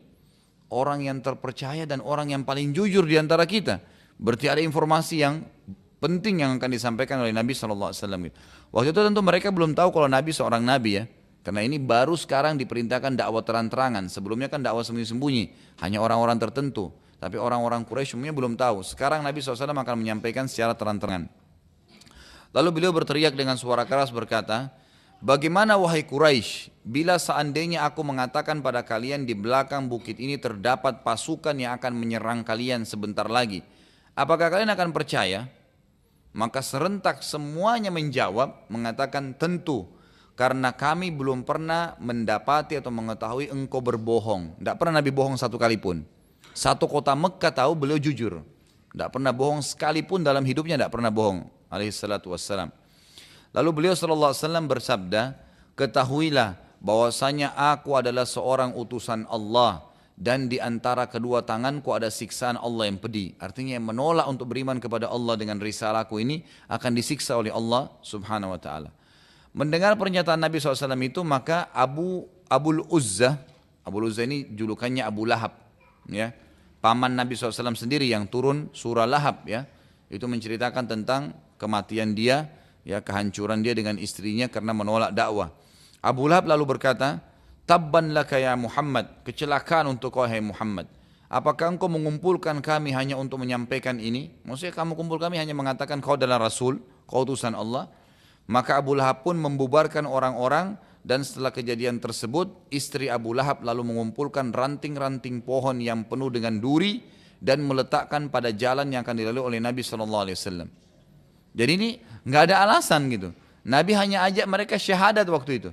orang yang terpercaya dan orang yang paling jujur di antara kita. Berarti ada informasi yang penting yang akan disampaikan oleh Nabi SAW. Waktu itu tentu mereka belum tahu kalau Nabi seorang Nabi ya, karena ini baru sekarang diperintahkan dakwah terang-terangan. Sebelumnya kan dakwah sembunyi-sembunyi, hanya orang-orang tertentu. Tapi orang-orang Quraisy semuanya belum tahu. Sekarang Nabi SAW akan menyampaikan secara terang-terangan. Lalu beliau berteriak dengan suara keras berkata, bagaimana wahai Quraisy, bila seandainya aku mengatakan pada kalian di belakang bukit ini terdapat pasukan yang akan menyerang kalian sebentar lagi, apakah kalian akan percaya? Maka serentak semuanya menjawab, mengatakan tentu, karena kami belum pernah mendapati atau mengetahui engkau berbohong. Tidak pernah Nabi bohong satu kali pun. Satu kota Mekah tahu beliau jujur. Tidak pernah bohong sekalipun dalam hidupnya, tidak pernah bohong. Alaihi salatu wassalam. Lalu beliau sallallahu alaihi wasallam bersabda, ketahuilah bahwasanya aku adalah seorang utusan Allah dan di antara kedua tanganku ada siksaan Allah yang pedih. Artinya yang menolak untuk beriman kepada Allah dengan risalahku ini akan disiksa oleh Allah subhanahu wa ta'ala. Mendengar pernyataan Nabi SAW itu, maka Abul Uzza ini julukannya Abu Lahab, ya, paman Nabi SAW sendiri yang turun surah Lahab, ya, itu menceritakan tentang kematian dia, ya, kehancuran dia dengan istrinya karena menolak dakwah. Abu Lahab lalu berkata, Tabban laka ya Muhammad, kecelakaan untuk kau hai Muhammad. Apakah engkau mengumpulkan kami hanya untuk menyampaikan ini? Maksudnya kamu kumpul kami hanya mengatakan kau adalah Rasul, kau utusan Allah. Maka Abu Lahab pun membubarkan orang-orang, dan setelah kejadian tersebut, istri Abu Lahab lalu mengumpulkan ranting-ranting pohon yang penuh dengan duri dan meletakkan pada jalan yang akan dilalui oleh Nabi SAW. Jadi ini nggak ada alasan gitu. Nabi hanya ajak mereka syahadat waktu itu.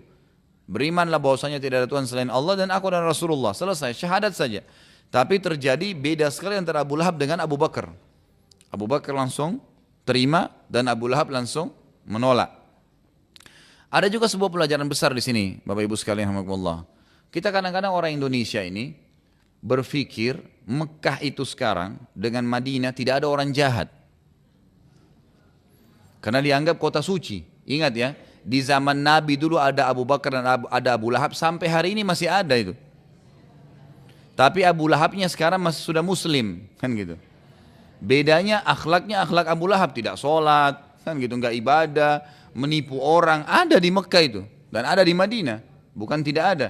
Berimanlah bahwasanya tidak ada Tuhan selain Allah dan aku dan Rasulullah. Selesai, syahadat saja. Tapi terjadi beda sekali antara Abu Lahab dengan Abu Bakar. Abu Bakar langsung terima dan Abu Lahab langsung menolak. Ada juga sebuah pelajaran besar di sini, Bapak Ibu sekalian rahimakumullah. Kita kadang-kadang orang Indonesia ini berpikir Mekah itu sekarang dengan Madinah tidak ada orang jahat. Karena dianggap kota suci. Ingat ya, di zaman Nabi dulu ada Abu Bakar dan ada Abu Lahab, sampai hari ini masih ada itu. Tapi Abu Lahabnya sekarang masih sudah muslim, kan gitu. Bedanya akhlaknya akhlak Abu Lahab, tidak sholat, kan gitu, nggak ibadah, menipu orang, ada di Mekah itu dan ada di Madinah, bukan tidak ada.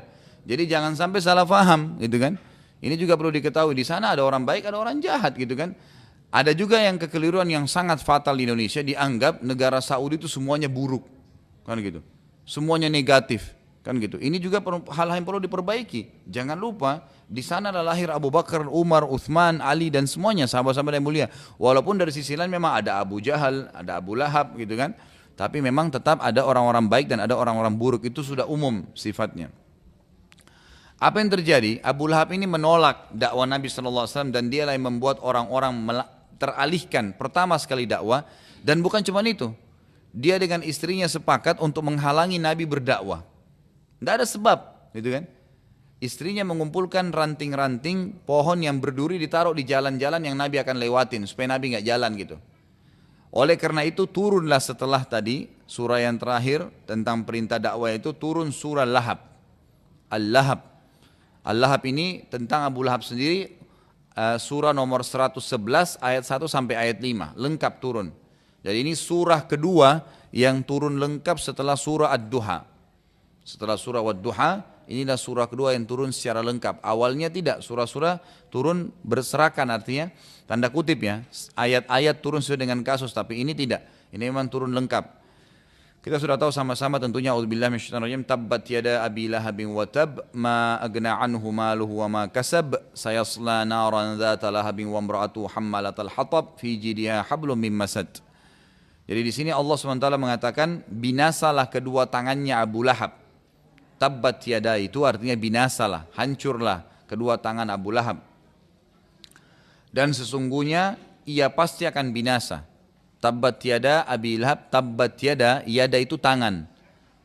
Jadi jangan sampai salah faham, gitu kan. Ini juga perlu diketahui, di sana ada orang baik, ada orang jahat, gitu kan. Ada juga yang kekeliruan yang sangat fatal di Indonesia, dianggap negara Saudi itu semuanya buruk, kan gitu, semuanya negatif, kan gitu. Ini juga hal yang perlu diperbaiki. Jangan lupa di sana lahir Abu Bakar, Umar, Uthman, Ali dan semuanya sahabat-sahabat yang mulia. Walaupun dari sisi lain memang ada Abu Jahal, ada Abu Lahab, gitu kan. Tapi memang tetap ada orang-orang baik dan ada orang-orang buruk, itu sudah umum sifatnya. Apa yang terjadi? Abu Lahab ini menolak dakwah Nabi SAW dan dialah yang membuat orang-orang teralihkan pertama sekali dakwah. Dan bukan cuma itu, dia dengan istrinya sepakat untuk menghalangi Nabi berdakwah. Tidak ada sebab, gitu kan? Istrinya mengumpulkan ranting-ranting pohon yang berduri ditaruh di jalan-jalan yang Nabi akan lewatin supaya Nabi nggak jalan gitu. Oleh karena itu turunlah setelah tadi surah yang terakhir tentang perintah dakwah itu turun surah Lahab. Al-Lahab. Al-Lahab ini tentang Abu Lahab sendiri, surah nomor 111 ayat 1 sampai ayat 5 lengkap turun. Jadi ini surah kedua yang turun lengkap setelah surah Ad-Duha. Setelah surah Ad-Duha, inilah surah kedua yang turun secara lengkap. Awalnya tidak, surah-surah turun berserakan, artinya tanda kutip ya, ayat-ayat turun sesuai dengan kasus, tapi ini tidak. Ini memang turun lengkap. Kita sudah tahu sama-sama tentunya, auzubillahi minasyaitonir rajim, tabbat yada abi lahabin wa tab ma aghna anhu maluhu wa ma kasab sayasla naran dzata lahabin wa imra'atuhu hammalatal hatab fi jidha hablum min masad. Jadi di sini Allah SWT mengatakan binasalah kedua tangannya Abu Lahab. Tabbat yada itu artinya binasalah, hancurlah kedua tangan Abu Lahab. Dan sesungguhnya ia pasti akan binasa. Tabbat yada Abi Lahab, tabbat yada, yada itu tangan.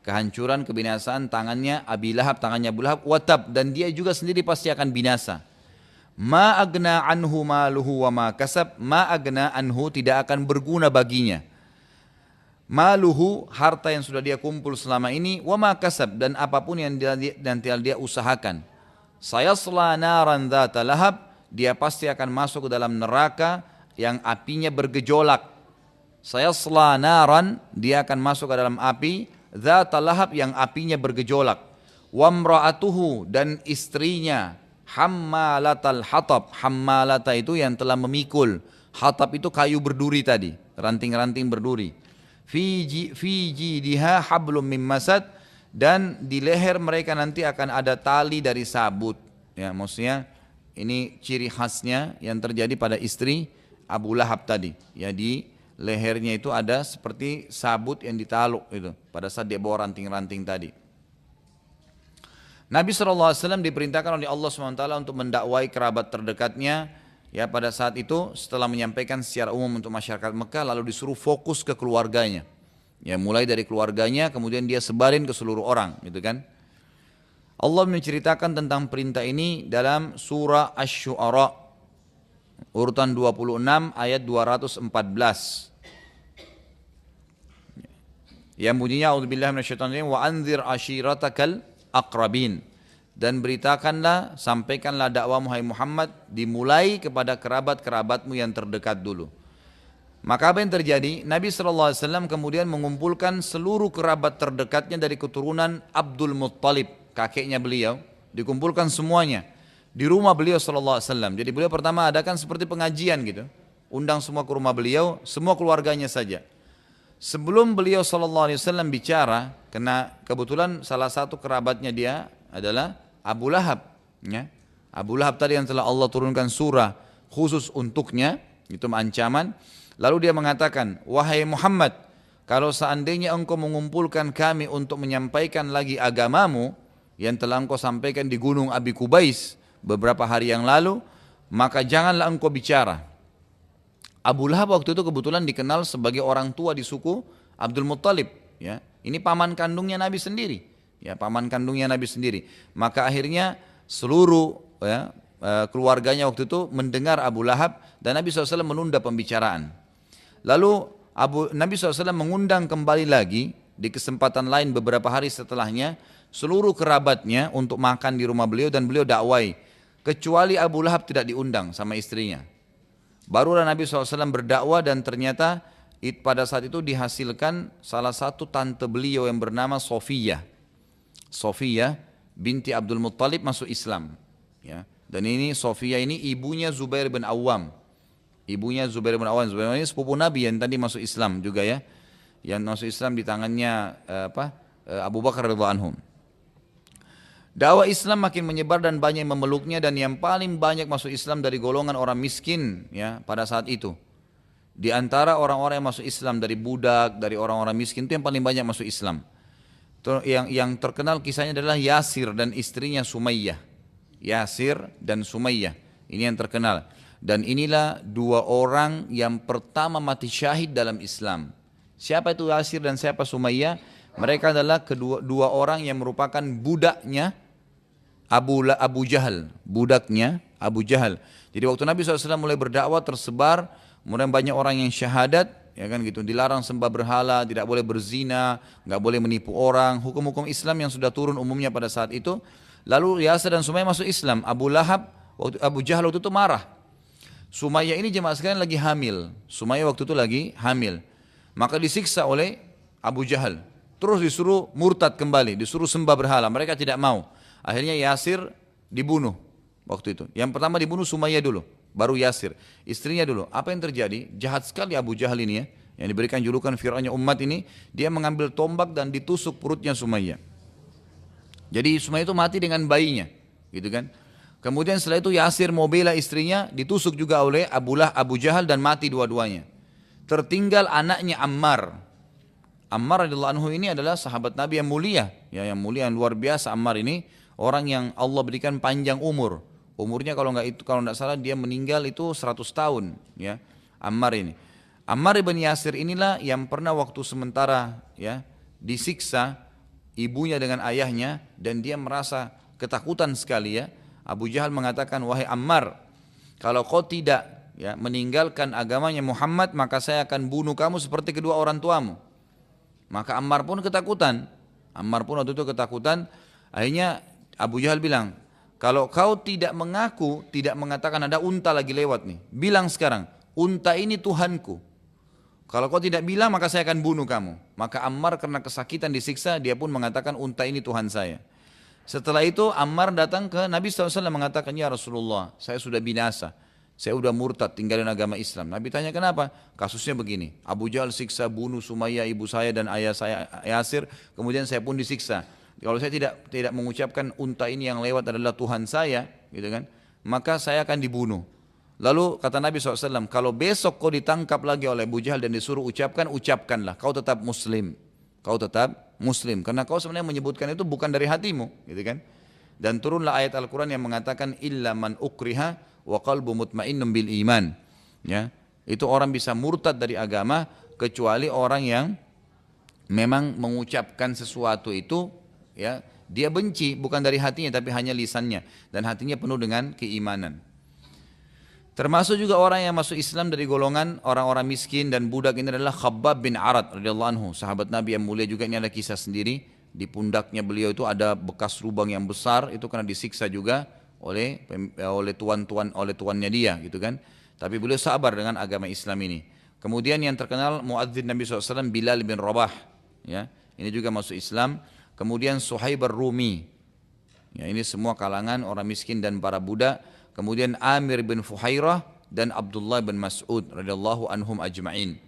Kehancuran, kebinasaan tangannya Abi Lahab, tangannya Abu Lahab, watab, dan dia juga sendiri pasti akan binasa. Ma agna anhu maluhu wa ma kasab, ma agna anhu tidak akan berguna baginya. Maluhu, harta yang sudah dia kumpul selama ini, wa ma kasab, dan apapun yang dia usahakan. Sayasla naran dzata lahab, dia pasti akan masuk ke dalam neraka yang apinya bergejolak. Sayasla naran, dia akan masuk ke dalam api dzata lahab yang apinya bergejolak. Wa imra'atuhu, dan istrinya hammalatal hatab. Hammalata itu yang telah memikul. Hatab itu kayu berduri tadi, ranting-ranting berduri. Fi jidha hablum min masad, dan di leher mereka nanti akan ada tali dari sabut. Ya, maksudnya ini ciri khasnya yang terjadi pada istri Abu Lahab tadi. Ya, di lehernya itu ada seperti sabut yang ditaluk itu pada saat dia bawa ranting-ranting tadi. Nabi SAW diperintahkan oleh Allah SWT untuk mendakwai kerabat terdekatnya ya pada saat itu setelah menyampaikan secara umum untuk masyarakat Mekah, lalu disuruh fokus ke keluarganya. Ya, mulai dari keluarganya kemudian dia sebarin ke seluruh orang gitu kan. Allah menceritakan tentang perintah ini dalam surah Asy-Syu'ara urutan 26 ayat 214. Yang bunyinya a'udzubillahi minasyaitonir rajim wa anzir ashiratakal aqrabin, dan beritakanlah, sampaikanlah dakwah Muhammad dimulai kepada kerabat-kerabatmu yang terdekat dulu. Maka apa yang terjadi? Nabi SAW kemudian mengumpulkan seluruh kerabat terdekatnya dari keturunan Abdul Muttalib, kakeknya beliau, dikumpulkan semuanya di rumah beliau SAW. Jadi beliau pertama adakan seperti pengajian gitu, undang semua ke rumah beliau, semua keluarganya saja. Sebelum beliau SAW bicara, karena kebetulan salah satu kerabatnya dia adalah Abu Lahab, ya. Abu Lahab tadi yang telah Allah turunkan surah khusus untuknya, itu ancaman. Lalu dia mengatakan, wahai Muhammad, kalau seandainya engkau mengumpulkan kami untuk menyampaikan lagi agamamu yang telah engkau sampaikan di gunung Abi Kubais beberapa hari yang lalu, maka janganlah engkau bicara. Abu Lahab waktu itu kebetulan dikenal sebagai orang tua di suku Abdul Muttalib, ya. Ini paman kandungnya Nabi sendiri, ya, paman kandungnya Nabi sendiri. Maka akhirnya seluruh ya, keluarganya waktu itu mendengar Abu Lahab, dan Nabi SAW menunda pembicaraan. Lalu Nabi SAW mengundang kembali lagi di kesempatan lain beberapa hari setelahnya seluruh kerabatnya untuk makan di rumah beliau dan beliau dakwai. Kecuali Abu Lahab tidak diundang sama istrinya. Barulah Nabi SAW berdakwah, dan ternyata pada saat itu dihasilkan salah satu tante beliau yang bernama Sofiyah. Sofiyah binti Abdul Muttalib masuk Islam. Ya. Dan ini Sofiyah ini ibunya Zubair bin Awam. Ibunya Zubair bin Awam. Zubair ini sepupu Nabi yang tadi masuk Islam juga ya. Yang masuk Islam di tangannya Abu Bakar radhiyallahu anhu. Dakwah Islam makin menyebar dan banyak yang memeluknya, dan yang paling banyak masuk Islam dari golongan orang miskin ya pada saat itu. Di antara orang-orang yang masuk Islam dari budak, dari orang-orang miskin itu yang paling banyak masuk Islam. Yang terkenal kisahnya adalah Yasir dan istrinya Sumayyah. Yasir dan Sumayyah, ini yang terkenal. Dan inilah dua orang yang pertama mati syahid dalam Islam. Siapa itu Yasir dan siapa Sumayyah? Mereka adalah dua orang yang merupakan budaknya Abu Jahal, budaknya Abu Jahal. Jadi waktu Nabi SAW mulai berdakwah tersebar, kemudian banyak orang yang syahadat, ya kan gitu, dilarang sembah berhala, tidak boleh berzina, nggak boleh menipu orang, hukum-hukum Islam yang sudah turun umumnya pada saat itu. Lalu Yasir dan Sumayyah masuk Islam. Abu Jahal waktu itu marah. Sumayyah ini jemaah sekalian lagi hamil. Sumayyah waktu itu lagi hamil. Maka disiksa oleh Abu Jahal. Terus disuruh murtad kembali, disuruh sembah berhala. Mereka tidak mau. Akhirnya Yasir dibunuh waktu itu. Yang pertama dibunuh Sumayyah dulu, baru Yasir. Istrinya dulu. Apa yang terjadi? Jahat sekali Abu Jahal ini ya. Yang diberikan julukan Fir'aunnya umat ini. Dia mengambil tombak dan ditusuk perutnya Sumayyah. Jadi Sumayyah itu mati dengan bayinya. Gitu kan. Kemudian setelah itu Yasir mau bela istrinya, ditusuk juga oleh Abu Jahal dan mati dua-duanya. Tertinggal anaknya Ammar. Ammar radhiyallahu anhu ini adalah sahabat Nabi yang mulia, ya, yang mulia, yang luar biasa. Ammar ini orang yang Allah berikan panjang umur. Umurnya kalau enggak salah dia meninggal itu 100 tahun, ya. Ammar ini. Ammar ibn Yasir inilah yang pernah waktu sementara ya disiksa ibunya dengan ayahnya, dan dia merasa ketakutan sekali ya. Abu Jahal mengatakan, wahai Ammar, kalau kau tidak ya meninggalkan agamanya Muhammad, maka saya akan bunuh kamu seperti kedua orang tuamu. Maka Ammar pun ketakutan. Ammar pun waktu itu ketakutan. Akhirnya Abu Jahal bilang, kalau kau tidak mengaku, tidak mengatakan ada unta lagi lewat nih, bilang sekarang, unta ini Tuhanku. Kalau kau tidak bilang, maka saya akan bunuh kamu. Maka Ammar karena kesakitan disiksa, dia pun mengatakan unta ini Tuhan saya. Setelah itu Ammar datang ke Nabi SAW mengatakan, ya Rasulullah, saya sudah binasa. Saya sudah murtad, tinggalin agama Islam. Nabi tanya kenapa? Kasusnya begini, Abu Jahal siksa bunuh Sumayyah ibu saya dan ayah saya Yasir, kemudian saya pun disiksa. Kalau saya tidak mengucapkan unta ini yang lewat adalah Tuhan saya, gitu kan, maka saya akan dibunuh. Lalu kata Nabi SAW, kalau besok kau ditangkap lagi oleh Abu Jahal dan disuruh ucapkan, ucapkanlah, kau tetap muslim. Kau tetap muslim, karena kau sebenarnya menyebutkan itu bukan dari hatimu, gitu kan? Dan turunlah ayat Al-Quran yang mengatakan, illa man ukriha wa qalbu mutmainnun bil iman. Ya, itu orang bisa murtad dari agama, kecuali orang yang memang mengucapkan sesuatu itu, ya, dia benci, bukan dari hatinya, tapi hanya lisannya. Dan hatinya penuh dengan keimanan. Termasuk juga orang yang masuk Islam dari golongan orang-orang miskin dan budak ini adalah Khabbab bin Arad radhiyallahu anhu, sahabat Nabi yang mulia juga. Ini ada kisah sendiri, di pundaknya beliau itu ada bekas lubang yang besar, itu karena disiksa juga oleh tuannya dia, gitu kan. Tapi beliau sabar dengan agama Islam ini. Kemudian yang terkenal muadzin Nabi SAW Bilal bin Rabah, ya, ini juga masuk Islam. Kemudian Suhaib ar-Rumi, ya, ini semua kalangan orang miskin dan para budak. Kemudian Amir bin Fuhairah dan Abdullah bin Mas'ud radhiyallahu anhum ajma'in.